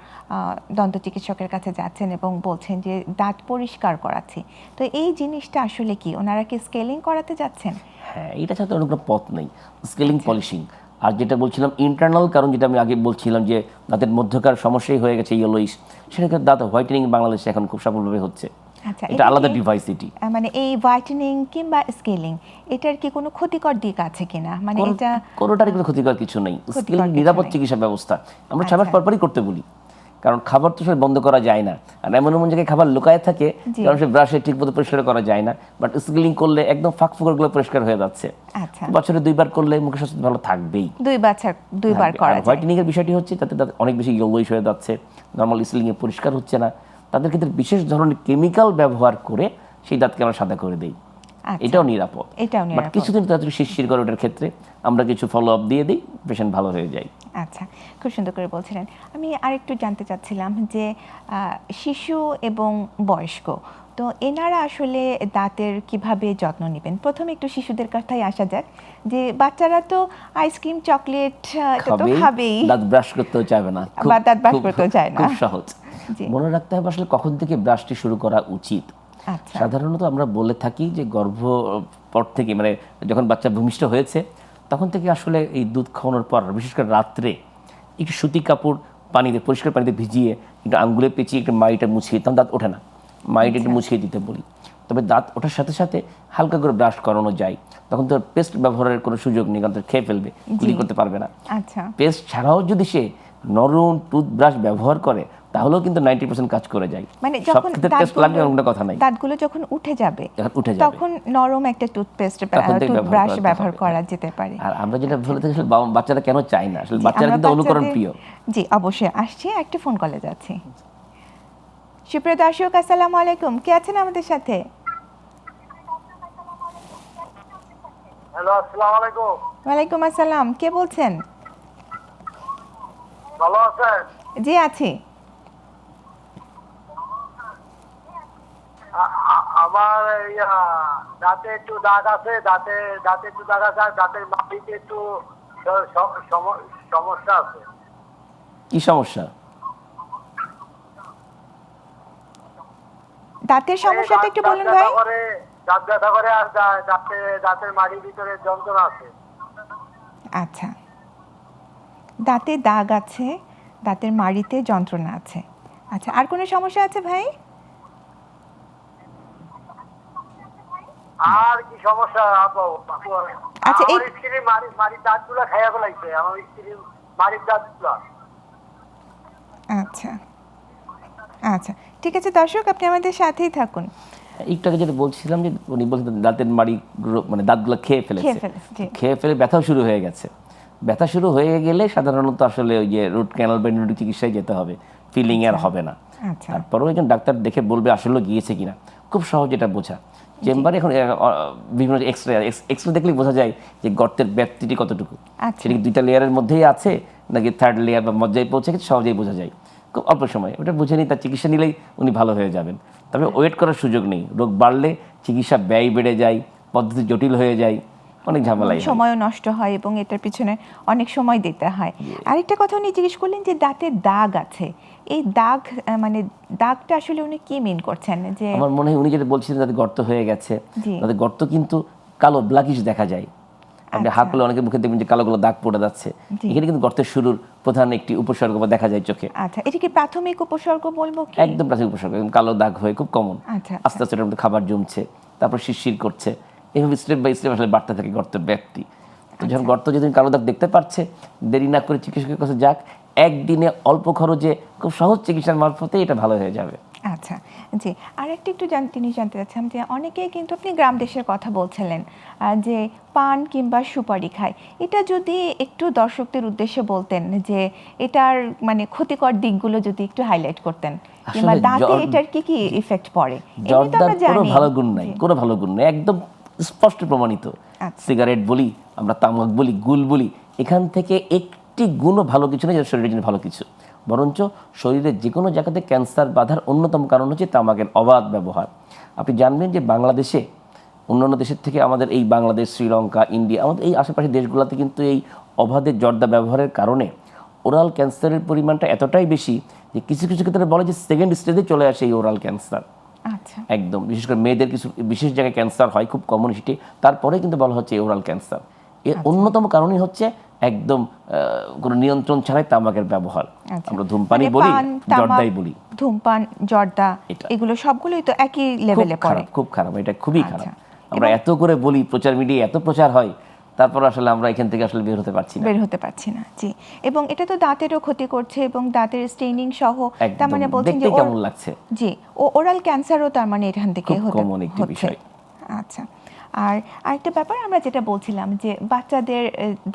দন্ত চিকিৎসকের কাছে যাচ্ছেন এবং বলছেন যে দাঁত পরিষ্কার করাচ্ছি, তো এই জিনিসটা আসলে কি, ওনারা কি স্কেলিং করাতে যাচ্ছেন? হ্যাঁ, এটা ছাড়া অনেক পথ নেই, স্কেলিং পলিশিং। আর যেটা বলছিলাম ইন্টারনাল কারণ, যেটা আমি আগে বলছিলাম যে দাঁতের মধ্যকার সমস্যাই হয়ে গেছে ইয়েলোইশ, সেটাকে দাঁত হোয়াইটেনিং বাংলাদেশে এখন খুব সফলভাবে হচ্ছে। আচ্ছা, এটা আলাদা ডিভাইস এটি। মানে এই হোয়াইটেনিং কিংবা স্কেলিং এটার কি কোনো ক্ষতিকর দিক আছে কিনা? মানে এটা কোনোটারই কোনো ক্ষতিকর কিছু নেই। স্কেলিং নিরাপদ চিকিৎসা ব্যবস্থা, আমরা 6 মাস পরপরই করতে বলি, কারণ খাবার তো বন্ধ করা যায় না, আর এমন এমন জায়গায় খাবার লুকায় থাকে কারণ সে ব্রাশে ঠিক মতো পরিষ্কার করা যায় না, বাট স্কেলিং করলে একদম ফাঁক ফোকরগুলো পরিষ্কার হয়ে যাচ্ছে। আচ্ছা, বছরে 2 বার করলে মুখের স্বাস্থ্য ভালো থাকবেই। 2 বার করা যায়। হোয়াইটেনিং এর বিষয়টি হচ্ছে তাতে দাঁত অনেক বেশি ইয়েলোইশ হয়ে যাচ্ছে, নর্মাল স্কেলিং এ পরিষ্কার হচ্ছে না, তাদের ক্ষেত্রে বিশেষ ধরনের কেমিক্যাল ব্যবহার করে সেই দাঁতকে আমরা সাদা করে দেই। এটাও নিরাপদ, বাট কিছুদিন তাদের শিরশির করে ওটার ক্ষেত্রে আমরা কিছু ফলো আপ দিয়ে দিই, পেশেন্ট ভালো হয়ে যায়। আচ্ছা, খুব সুন্দর করে বলছিলেন। আমি আরেকটু জানতে চাচ্ছিলাম যে শিশু এবং বয়স্ক, তো এনারা আসলে দাঁতের কিভাবে যত্ন নেবেন? প্রথমে একটু শিশুদের কথাই আসা যাক, যে বাচ্চারা তো আইসক্রিম চকলেট এটা তো খাবেই, দাঁত ব্রাশ করতেও চাইবে না, বা দাঁত ব্রাশ করতেও চায় না, খুব সহজ। মনে রাখতে হবে আসলে কখন থেকে ব্রাশটি শুরু করা উচিত। সাধারণত আমরা বলে থাকি যে গর্ভপট থেকে, মানে যখন বাচ্চা ভূমিষ্ঠ হয়েছে তখন থেকে আসলে এই দুধ খাওয়ানোর পর, বিশেষ করে রাত্রে একটু সুতি কাপড় পানিতে, পরিষ্কার পানিতে ভিজিয়ে একটু আঙ্গুলে পেঁচিয়ে একটু মাড়িটা মুছিয়ে, তখন দাঁত ওঠে না, মাড়িটা একটু মুছিয়ে দিতে বলি। তবে দাঁত ওঠার সাথে সাথে হালকা করে ব্রাশ করানো যায়, তখন তো পেস্ট ব্যবহারের কোনো সুযোগ নেই, কারণ খেয়ে ফেলবে, ক্লিন করতে পারবে না। পেস্ট ছাড়াও যদি সে নরম টুথব্রাশ ব্যবহার করে তাহলেও কিন্তু 90% কাজ করে যায়। মানে যখন দাঁতগুলো যখন উঠে যাবে তখন নরম একটা টুথব্রাশ ব্যবহার করা যেতে পারে। আর আমরা যেটা বলে থাকি বাচ্চারা কেন চায় না, আসলে বাচ্চারা কিন্তু অনুকরণ প্রিয়। জি, অবশ্যই। আসছে একটা ফোন কলে যাচ্ছি। সুপ্রিয় দর্শক, আসসালামু আলাইকুম, কে আছেন আমাদের সাথে? হ্যালো, আসসালামু আলাইকুম। ওয়ালাইকুম আসসালাম, কে বলছেন? ভালো আছেন? জি, আছি। আমার দাঁতে একটু দাগ আছে, দাঁতে একটু দাগ আছে, আর দাঁতের মাটিতে একটু সমস্যা আছে। কি সমস্যা? দাঁতের সমস্যাটা একটু বলুন ভাই। দাঁত ব্যথা করে, আর দাঁতের মাড়ির ভিতরে যন্ত্রণা আছে। আচ্ছা, দাঁতে দাগ আছে, দাঁতের মাড়িতে যন্ত্রণা আছে। আচ্ছা, আর কোনো সমস্যা আছে ভাই? আর কি সমস্যা? আচ্ছা, এই স্ত্রীর মাড়ির দাঁতগুলো খাইয়া ফেলাইছে, আমার স্ত্রীর মাড়ির দাঁতগুলো। আচ্ছা আচ্ছা, ঠিক আছে দর্শক, আপনি আমাদের সাথেই থাকুন। একটু আগে যেটা বলছিলাম যে উনি বলছেন দাঁতের মাড়ি, মানে দাঁতগুলো খেয়ে ফেলেছে, খেয়ে ফেলে ব্যথা শুরু হয়ে গেছে। ব্যথা শুরু হয়ে গেলে সাধারণত আসলে ওই যে রুট ক্যানাল বা এন্ডোডন্টিক চিকিৎসায় যেতে হবে, ফিলিং আর হবে না। তারপরেও একজন ডাক্তার দেখে বলবে আসলে গিয়েছে কিনা। খুব সহজ এটা বোঝা, চেম্বারে এখন বিভিন্ন এক্সরে দেখলেই বোঝা যায় যে গর্তের ব্যাপ্তিটি কতটুকু, সেটা কি 2টা লেয়ারের মধ্যেই আছে নাকি 3rd লেয়ার বা মজ্জায় পৌঁছে গেছে, সহজেই বোঝা যায় খুব অল্প সময়। ওটা বুঝে নিই, তার চিকিৎসা নিলেই উনি ভালো হয়ে যাবেন। তবে ওয়েট করার সুযোগ নেই, রোগ বাড়লে চিকিৎসা ব্যয় বেড়ে যায়, পদ্ধতি জটিল হয়ে যায়, অনেক ঝামেলা, সময়ও নষ্ট হয় এবং এটার পিছনে অনেক সময় দিতে হয়। আরেকটা কথা উনি জিজ্ঞেস করলেন যে দাঁতে দাগ আছে, এই দাগ মানে দাগটা আসলে উনি কি মিন করছেন? যে আমার মনে হয় উনি যেটা বলছিলেন দাঁতে গর্ত হয়ে গেছে, দাঁতে গর্ত কিন্তু কালো ব্ল্যাকিশ দেখা যায়, আপনি হাত করলে অনেকের মুখে দেখবেন যে কালো কালো দাগ পড়ে যাচ্ছে, এখানে কিন্তু গর্তের শুরুর প্রধান একটি উপসর্গ দেখা যায় চোখে। আচ্ছা, এটা কি প্রাথমিক উপসর্গ বলবো কি? একদম প্রাথমিক উপসর্গ, কালো দাগ হয়ে খুব কমন, আস্তে আস্তে এটার মধ্যে খাবার জমছে, তারপর শিরশির করছে, এইভাবে স্টেপ বাই স্টেপ আসলে বাড়তে থাকে গর্তের ব্যাপ্তি। তো যখন গর্ত যেদিন কালো দাগ দেখতে পাচ্ছে, দেরি না করে চিকিৎসকের কাছে যাক, একদিনে অল্প খরচে খুব সহজ চিকিৎসার মারফতে এটা ভালো হয়ে যাবে। আচ্ছা, জি, আর একটু জিনিস জানতে চাচ্ছিলাম যে অনেকেই কিন্তু, আপনি গ্রাম দেশের কথা বলছিলেন, যে পান কিংবা সুপারি খায়, এটা যদি একটু দর্শকদের উদ্দেশ্যে বলতেন যে এটার মানে ক্ষতিকর দিকগুলো যদি একটু হাইলাইট করতেন, কিংবা দাঁতে এটার কি কি ইফেক্ট পড়ে। কোনো ভালো গুণ নাই, কোনো ভালো গুণ নাই, একদম স্পষ্ট প্রমাণিত। সিগারেট বলি, আমরা তামাক বলি, গুল বলি, এখান থেকে একটি গুণও ভালো কিছু নেই যেটা শরীরের জন্য ভালো কিছু। বরঞ্চ শরীরের যে কোনো জায়গাতে ক্যান্সার বাধার অন্যতম কারণ হচ্ছে তামাকের অবাধ ব্যবহার। আপনি জানবেন যে বাংলাদেশে অন্যান্য দেশের থেকে আমাদের এই বাংলাদেশ, শ্রীলঙ্কা, ইন্ডিয়া, আমাদের এই আশেপাশের দেশগুলোতে কিন্তু এই অবাধে জর্দা ব্যবহারের কারণে ওরাল ক্যান্সারের পরিমাণটা এতটাই বেশি যে কিছু কিছু ক্ষেত্রে বলে যে সেকেন্ড স্টেজে চলে আসে এই ওরাল ক্যান্সার। আচ্ছা, একদম বিশেষ করে মেয়েদের কিছু বিশেষ জায়গায় ক্যান্সার হয়, খুব কমন সেটি, তারপরে কিন্তু বলা হচ্ছে ওরাল ক্যান্সার। এর অন্যতম কারণই হচ্ছে একদম কোনো নিয়ন্ত্রণ ছাড়াই তামাকের ব্যবহার। আমরা ধূমপানই মানে বলি, পান, তামাক, জর্দাই বলি। ধূমপান, জর্দা এগুলো সবগুলোই তো একই লেভেলে পড়ে। খুব খারাপ, এটা খুবই খারাপ। আমরা এত করে বলি, প্রচার মিডিয়া এত প্রচার হয়, তারপর আসলে আমরা এখান থেকে আসলে বের হতে পারছি না। জি, এবং এটা তো দাঁতেরও ক্ষতি করছে এবং দাঁতের স্টেইনিং সহ, তার মানে বলছেন যে কেমন লাগছে। জি, ওরাল ক্যান্সারও তার মানে এখান থেকে হচ্ছে। আচ্ছা, আর আরেকটা ব্যাপার আমরা যেটা বলছিলাম যে বাচ্চাদের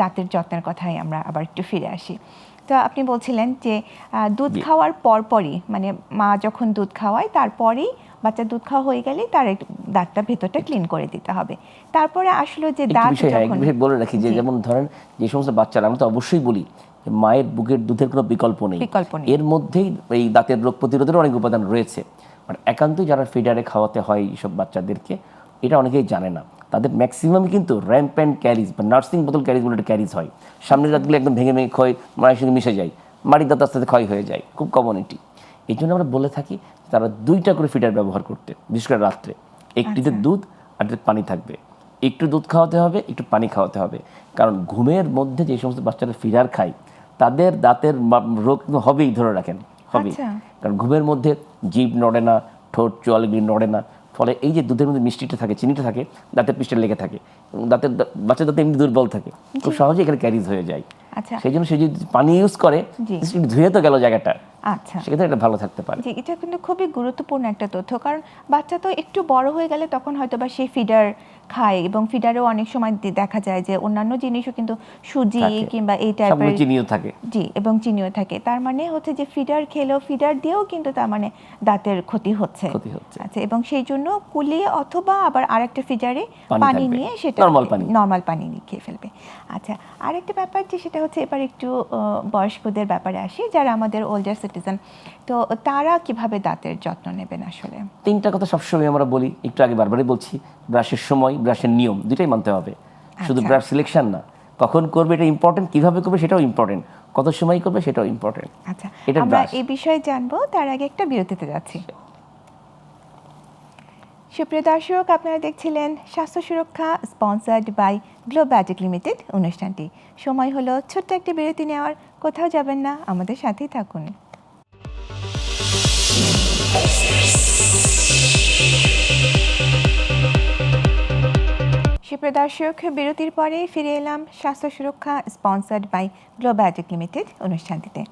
দাঁতের যত্নের কথাই আমরা আবার একটু ফিরে আসি। তো আপনি বলছিলেন যে দুধ খাওয়ার পরপরই, মানে মা যখন দুধ খাওয়ায় তারপরেই, বাচ্চা দুধ খাওয়া হয়ে গেলে তার দাঁতটা ভেতরটা ক্লিন করে দিতে হবে। তারপরে আসলে যে দাঁত যখন বলে রাখি যে যেমন ধরেন যে সমস্ত বাচ্চারা, আমরা তো অবশ্যই বলি যে মায়ের বুকের দুধের কোনো বিকল্প নেই, এর মধ্যেই এই দাঁতের রোগ প্রতিরোধের অনেক উপাদান রয়েছে। মানে একান্তই যারা ফিডারে খাওয়াতে হয় এইসব বাচ্চাদেরকে, এটা অনেকেই জানে না। তাদের ম্যাক্সিমাম কিন্তু র্যাম্প্যান্ট ক্যারিজ বা নার্সিং বোতল ক্যারিজ বলে একটা ক্যারিজ হয়। সামনের দাঁতগুলো একদম ভেঙে ভেঙে ক্ষয়, মায়ের সঙ্গে মিশে যায়, মাড়ির দাঁত আস্তে আস্তে ক্ষয় হয়ে যায়, খুব কমনিটি। এই জন্য আমরা বলে থাকি তারা 2টা করে ফিডার ব্যবহার করতে, বিশেষ করে রাত্রে। একটিতে দুধ আর পানি থাকবে, একটু দুধ খাওয়াতে হবে, একটু পানি খাওয়াতে হবে। কারণ ঘুমের মধ্যে যে সমস্ত বাচ্চারা ফিডার খায় তাদের দাঁতের রোগ হবেই, ধরে রাখেন হবেই। কারণ ঘুমের মধ্যে জিভ নড়ে না, ঠোঁট চোয়ালগুলি নড়ে না, ফলে এই যে দুধের মধ্যে মিষ্টিটা থাকে, চিনিটা থাকে, দাঁতের পৃষ্ঠে লেগে থাকে এবং বাচ্চার দাঁতে এমনি দুর্বল থাকে, খুব সহজে এখানে ক্যারিজ হয়ে যায়। সেই জন্য সে যদি পানি ইউজ করে, ধুয়ে তো গেল জায়গাটা, আচ্ছা, সেক্ষেত্রে এটা ভালো থাকতে পারে। এটা কিন্তু খুবই গুরুত্বপূর্ণ একটা তথ্য, কারণ বাচ্চা তো একটু বড় হয়ে গেলে তখন হয়তো বা সে ফিডার খায়, এবং ফিডারেও অনেক সময় দেখা যায় যে অন্যান্য জিনিসও কিন্তু সুজি কিংবা এই টাইপের চিনিও থাকে, জি, এবং চিনিও থাকে। তার মানে হচ্ছে যে ফিডার খেলেও, ফিডার দিয়েও কিন্তু তার মানে দাঁতের ক্ষতি হচ্ছে। আচ্ছা, এবং সেই জন্য কুলিয়ে অথবা আবার আরেকটা ফিডারে পানি নিয়ে, সেটা নর্মাল পানি নিয়ে খেয়ে ফেলবে। আচ্ছা, আরেকটা ব্যাপার যে সেটা হচ্ছে এবার একটু বয়স্কদের ব্যাপারে আসি, যারা আমাদের ওল্ডার সিটিজেন, তো তারা কিভাবে দাঁতের যত্ন নেবেন? আসলে 3টা কথা সবসময় আমরা বলি, একটু আগে বারবারই বলছি, ব্রাশের সময়, ব্রাশের নিয়ম, দুটাই মানতে হবে। শুধু ব্রাশ সিলেকশন না, কখন করবে এটা ইম্পর্টেন্ট, কিভাবে করবে সেটাও ইম্পর্টেন্ট, কত সময় করবে সেটাও ইম্পর্টেন্ট। আচ্ছা, আমরা এই বিষয়ে জানবো, তার আগে একটা বিরতিতে যাচ্ছি। সুপ্রিয় দর্শক, আপনারা দেখছিলেন স্বাস্থ্য সুরক্ষা, স্পন্সার্ড বাই গ্লোবাটিক লিমিটেড অনুষ্ঠানটি। সময় হলো ছোট্ট একটি বিরতি নেওয়ার, কোথাও যাবেন না, আমাদের সাথেই থাকুন। সুপ্রিয় দর্শক, বিরতির পরে ফিরে এলাম স্বাস্থ্য সুরক্ষা, স্পন্সার্ড বাই গ্লোবাটিক লিমিটেড অনুষ্ঠানটিতে।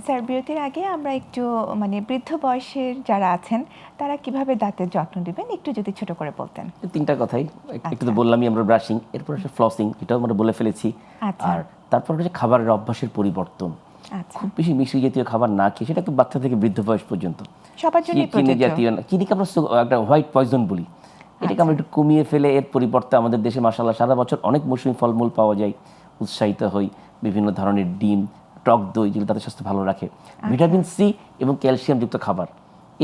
স্যার, বিরতির আগে আমরা একটু মানে বৃদ্ধ বয়সের যারা আছেন তারা কিভাবে দাঁতের যত্ন নেবেন একটু যদি ছোট করে বলতেন। 3টা কথাই একটু তো বললামই, আমরা ব্রাশিং, এরপর হচ্ছে ফ্লসিং, এটাও আমরা বলে ফেলেছি। আর তারপর হচ্ছে খাবারের অভ্যাসের পরিবর্তন। খুব বেশি মিষ্টি জাতীয় খাবার না খেয়ে, সেটা তো বাচ্চা থেকে বৃদ্ধ বয়স পর্যন্ত সবার জন্য চিনি জাতীয় না, চিনিকে আমরা একটা হোয়াইট পয়জন বলি, এটাকে আমরা একটু কমিয়ে ফেলে এর পরিবর্তে আমাদের দেশে মাশাআল্লাহ সারা বছর অনেক মৌসুমি ফলমূল পাওয়া যায়, উৎসাহিত হই। বিভিন্ন ধরনের ডিম, টক দই, যেগুলো তাদের স্বাস্থ্য ভালো রাখে, ভিটামিন সি এবং ক্যালসিয়াম যুক্ত খাবার,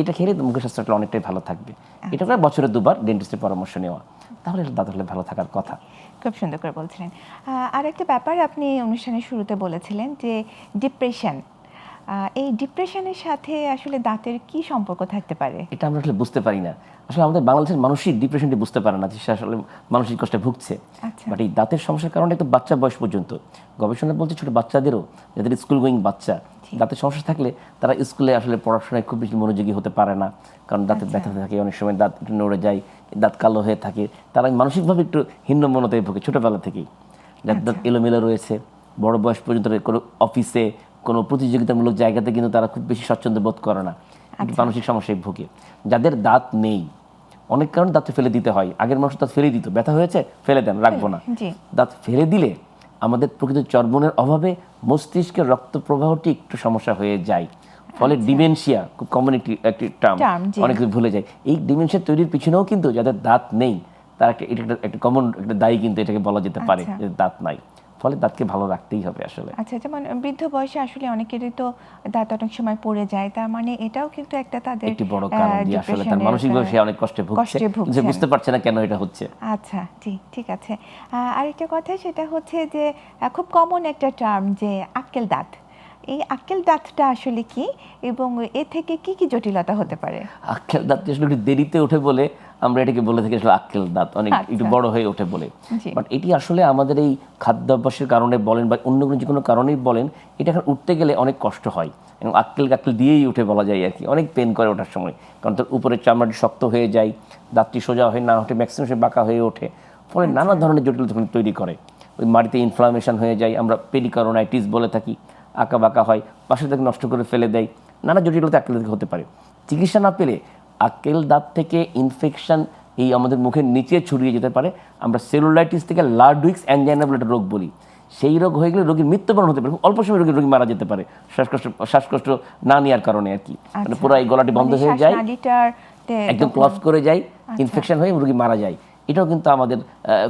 এটা খেলে মুখের স্বাস্থ্যটা অনেকটাই ভালো থাকবে। এটা করে বছরে 2বার ডেন্টিস্টের পরামর্শ নেওয়া, তাহলে দাঁত হলে ভালো থাকার কথা। খুব সুন্দর করে বলছিলেন। আর একটা ব্যাপার আপনি অনুষ্ঠানের শুরুতে বলেছিলেন যে ডিপ্রেশন, এই ডিপ্রেশনের সাথে আসলে দাঁতের কি সম্পর্ক থাকতে পারে? এটা আমরা আসলে বুঝতে পারি না। আসলে আমাদের বাংলাদেশের মানুষই ডিপ্রেশনটি বুঝতে পারে না যে সে আসলে মানসিক কষ্টে ভুগছে। বাট এই দাঁতের সমস্যার কারণে একটু বাচ্চা বয়স পর্যন্ত, গবেষণা বলছে ছোট বাচ্চাদেরও, যাদের স্কুল গোয়িং বাচ্চা, দাঁতের সমস্যা থাকলে তারা স্কুলে আসলে পড়াশোনায় খুব বেশি মনোযোগী হতে পারে না, কারণ দাঁতের ব্যথা থাকে, অনেক সময় দাঁত একটু নড়ে যায়, দাঁত কালো হয়ে থাকে, তারা মানসিকভাবে একটু হীনমন্যতায় ভোগে ছোটোবেলা থেকেই। যাদের দাঁত এলোমেলো রয়েছে, বড় বয়স পর্যন্ত কোনো অফিসে, কোনো প্রতিযোগিতামূলক জায়গাতে কিন্তু তারা খুব বেশি স্বচ্ছন্দ বোধ করে না, একটু মানসিক সমস্যায় ভোগে। যাদের দাঁত নেই, অনেক কারণে দাঁত ফেলে দিতে হয়। আগের মানুষ দাঁত ফেলে দিত, ব্যথা হয়েছে ফেলে দেন, রাখবো না। দাঁত ফেলে দিলে আমাদের প্রকৃত চর্বণের অভাবে মস্তিষ্কের রক্ত প্রবাহটি একটু সমস্যা হয়ে যায়, ফলে ডিমেনশিয়া, খুব কমন একটি টার্ম, অনেক কিছু ভুলে যায়। এই ডিমেনশিয়া তৈরির পিছনেও কিন্তু যাদের দাঁত নেই তারা এটা একটা কমন একটা দায়ী কিন্তু এটাকে বলা যেতে পারে, যে দাঁত নাই। ফলে দাঁতকে ভালো রাখতেই হবে আসলে। আচ্ছা, যেমন বৃদ্ধ বয়সে আসলে অনেকেরই তো দাঁত অনেক সময় পড়ে যায়, তার মানে এটাও কিন্তু একটা তাদের একটি বড় কারণ যে আসলে তার মানসিকভাবে সে অনেক কষ্টে ভুগছে, যে বুঝতে পারছে না কেন এটা হচ্ছে। আচ্ছা, ঠিক আছে। আরেকটা কথা সেটা হচ্ছে যে খুব কমন একটা টার্ম যে আক্কেল দাঁত। এই আক্কেল দাঁতটা আসলে কি এবং এ থেকে কি কি জটিলতা হতে পারে? আক্কেল দাঁত আসলে একটু দেরিতে ওঠে বলে আমরা এটাকে বলে থাকি আসলে আক্কেল দাঁত, অনেক একটু বড় হয়ে ওঠে বলে। বাট এটি আসলে আমাদের এই খাদ্যাভ্যাসের কারণে বলেন বা অন্য কোনো যে কোনো কারণেই বলেন, এটা এখন উঠতে গেলে অনেক কষ্ট হয় এবং আক্কেল দিয়েই উঠে বলা যায় আর কি, অনেক পেন করে ওঠার সময়, কারণ তার উপরের চামড়াটি শক্ত হয়ে যায়, দাঁতটি সোজা হয়ে না ওঠে, ম্যাক্সিমাম সে বাঁকা হয়ে ওঠে, ফলে নানা ধরনের জটিলতা তৈরি করে। ওই মাটিতে ইনফ্লামেশন হয়ে যায়, আমরা পেরিকারোনাইটিস বলে থাকি, আঁকা বাঁকা হয়, পাশের দাঁত নষ্ট করে ফেলে দেয়, নানা জটিলতা আক্কেল দাঁত হতে পারে। চিকিৎসা না পেলে আক্কেল দাঁত থেকে ইনফেকশন এই আমাদের মুখের নিচে ছড়িয়ে যেতে পারে। আমরা সেলুলাইটিস থেকে লার্ডউইক্স অ্যাঞ্জাইনা বলে একটা রোগ বলি, সেই রোগ হয়ে গেলে রোগীর মৃত্যুবরণ হতে পারে, অল্প সময় রোগী মারা যেতে পারে শ্বাসকষ্ট না নেওয়ার কারণে আর কি। মানে পুরো এই গলাটি বন্ধ হয়ে যায়, একদম ক্লজ করে যায়, ইনফেকশন হয়ে রোগী মারা যায়। এটাও কিন্তু আমাদের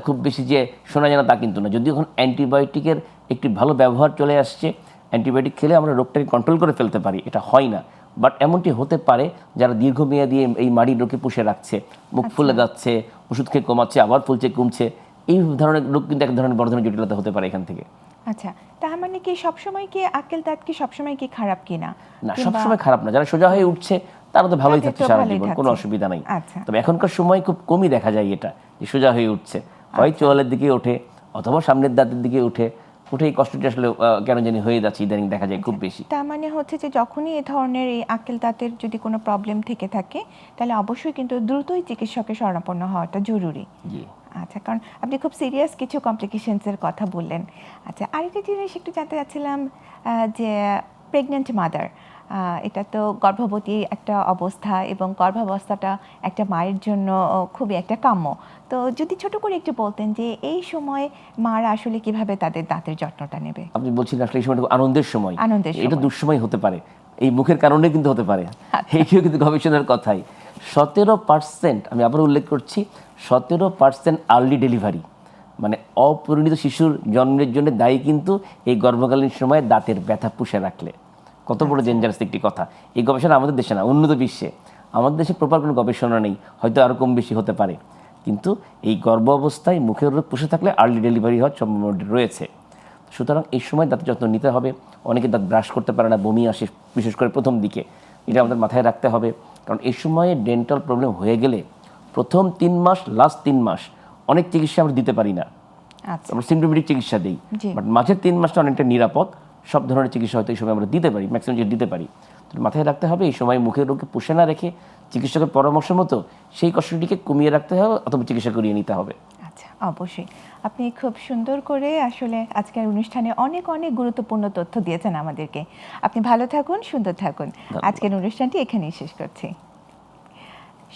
খুব বেশি যে শোনা যায় না তা কিন্তু না, যদিও এখন অ্যান্টিবায়োটিকের একটি ভালো ব্যবহার চলে আসছে, অ্যান্টিবায়োটিক খেলে আমরা রোগটাকে কন্ট্রোল করে ফেলতে পারি, এটা হয় না। বাট এমনটি হতে পারে যারা দীর্ঘমেয়াদী এই মাড়ির রোগকে পুষে রাখছে, মুখ ফুলে যাচ্ছে, ওষুধ খেয়ে কমাচ্ছে, আবার ফুলছে কমছে, এই ধরনের রোগ কিন্তু এক ধরনের বড় ধরনের জটিলতা হতে পারে এখান থেকে। আচ্ছা, তার মানে কি সবসময় কি আক্কেল দাঁত কি সবসময় কি খারাপ কিনা? না, সবসময় খারাপ না, যারা সোজা হয়ে উঠছে তারা তো ভালোই থাকছে সারা জীবন, কোনো অসুবিধা নাই। তবে এখনকার সময় খুব কমই দেখা যায় এটা যে সোজা হয়ে উঠছে, হয় চোয়ালের দিকে ওঠে অথবা সামনের দাঁতের দিকে উঠে এই কষ্টটি আসলে কেন জানি হয়ে যাচ্ছে ইদানিং দেখা যায় খুব বেশি। তার মানে হচ্ছে যে যখনই এই ধরনের এই আক্কেল দাঁতের যদি কোনো প্রবলেম থেকে থাকে তাহলে অবশ্যই কিন্তু দ্রুতই চিকিৎসকের শরণাপন্ন হওয়াটা জরুরি। আচ্ছা, কারণ আপনি খুব সিরিয়াস কিছু কমপ্লিকেশনসের কথা বললেন। আচ্ছা, আরেকটা জিনিস একটু জানতে চাচ্ছিলাম যে প্রেগন্যান্ট মাদার, এটা তো গর্ভবতী একটা অবস্থা এবং গর্ভাবস্থাটা একটা মায়ের জন্য খুবই একটা কাম্য। তো যদি ছোট করে একটু বলতেন যে এই সময় মারা আসলে কিভাবে তাদের দাঁতের যত্নটা নেবে? আপনি বলছেন আসলে এই সময়টা আনন্দের সময়, এটা দুঃসময় হতে পারে, এই মুখের কারণে কিন্তু হতে পারে, এইটিও কিন্তু গবেষণার কথাই। 17%, আমি আবার উল্লেখ করছি, 17% আর্লি ডেলিভারি মানে অপরিণত শিশুর জন্মের জন্য দায়ী কিন্তু এই গর্ভকালীন সময়ে দাঁতের ব্যথা পুষে রাখলে। কত বড় ডেঞ্জারাস একটি কথা। এই গবেষণা আমাদের দেশে না, উন্নত বিশ্বে। আমাদের দেশে প্রপার কোনো গবেষণা নেই, হয়তো আরও কম বেশি হতে পারে, কিন্তু এই গর্ভ অবস্থায় মুখের রোগ পুষে থাকলে আর্লি ডেলিভারি হওয়ার সম্ভাবনা রয়েছে। সুতরাং এই সময় দাঁতের যত্ন নিতে হবে। অনেকে দাঁত ব্রাশ করতে পারে না, বমি আসে বিশেষ করে প্রথম দিকে, এটা আমাদের মাথায় রাখতে হবে। কারণ এই সময়ে ডেন্টাল প্রবলেম হয়ে গেলে প্রথম 3 মাস, লাস্ট 3 মাস অনেক চিকিৎসা আমরা দিতে পারি না, আমরা সিমটোমেটিক চিকিৎসা দিই, বাট মাঝের 3 মাসটা অনেকটা নিরাপদ, সব ধরনের চিকিৎসা হয়তো এই সময় আমরা দিতে পারি, ম্যাক্সিমাম দিতে পারি। তো মাথায় রাখতে হবে এই সময় মুখের রোগকে পুষে না রেখে চিকিৎসকের পরামর্শ মতো সেই কষ্টটিকে কমিয়ে রাখতে হবে অথবা চিকিৎসা করিয়ে নিতে হবে। আচ্ছা, অবশ্যই আপনি খুব সুন্দর করে আসলে আজকের অনুষ্ঠানে অনেক অনেক গুরুত্বপূর্ণ তথ্য দিয়েছেন আমাদেরকে। আপনি ভালো থাকুন, সুন্দর থাকুন। আজকের অনুষ্ঠানটি এখানেই শেষ করছি।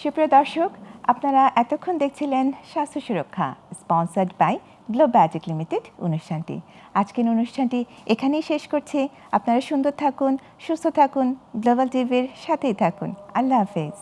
সুপ্রিয় দর্শক, আপনারা এতক্ষণ দেখছিলেন স্বাস্থ্য সুরক্ষা, স্পন্সার্ড বাই গ্লোবাটিক লিমিটেড অনুষ্ঠানটি। আজকের অনুষ্ঠানটি এখানেই শেষ করছি। আপনারা সুন্দর থাকুন, সুস্থ থাকুন, গ্লোবাল টিভির সাথেই থাকুন। আল্লাহ হাফেজ।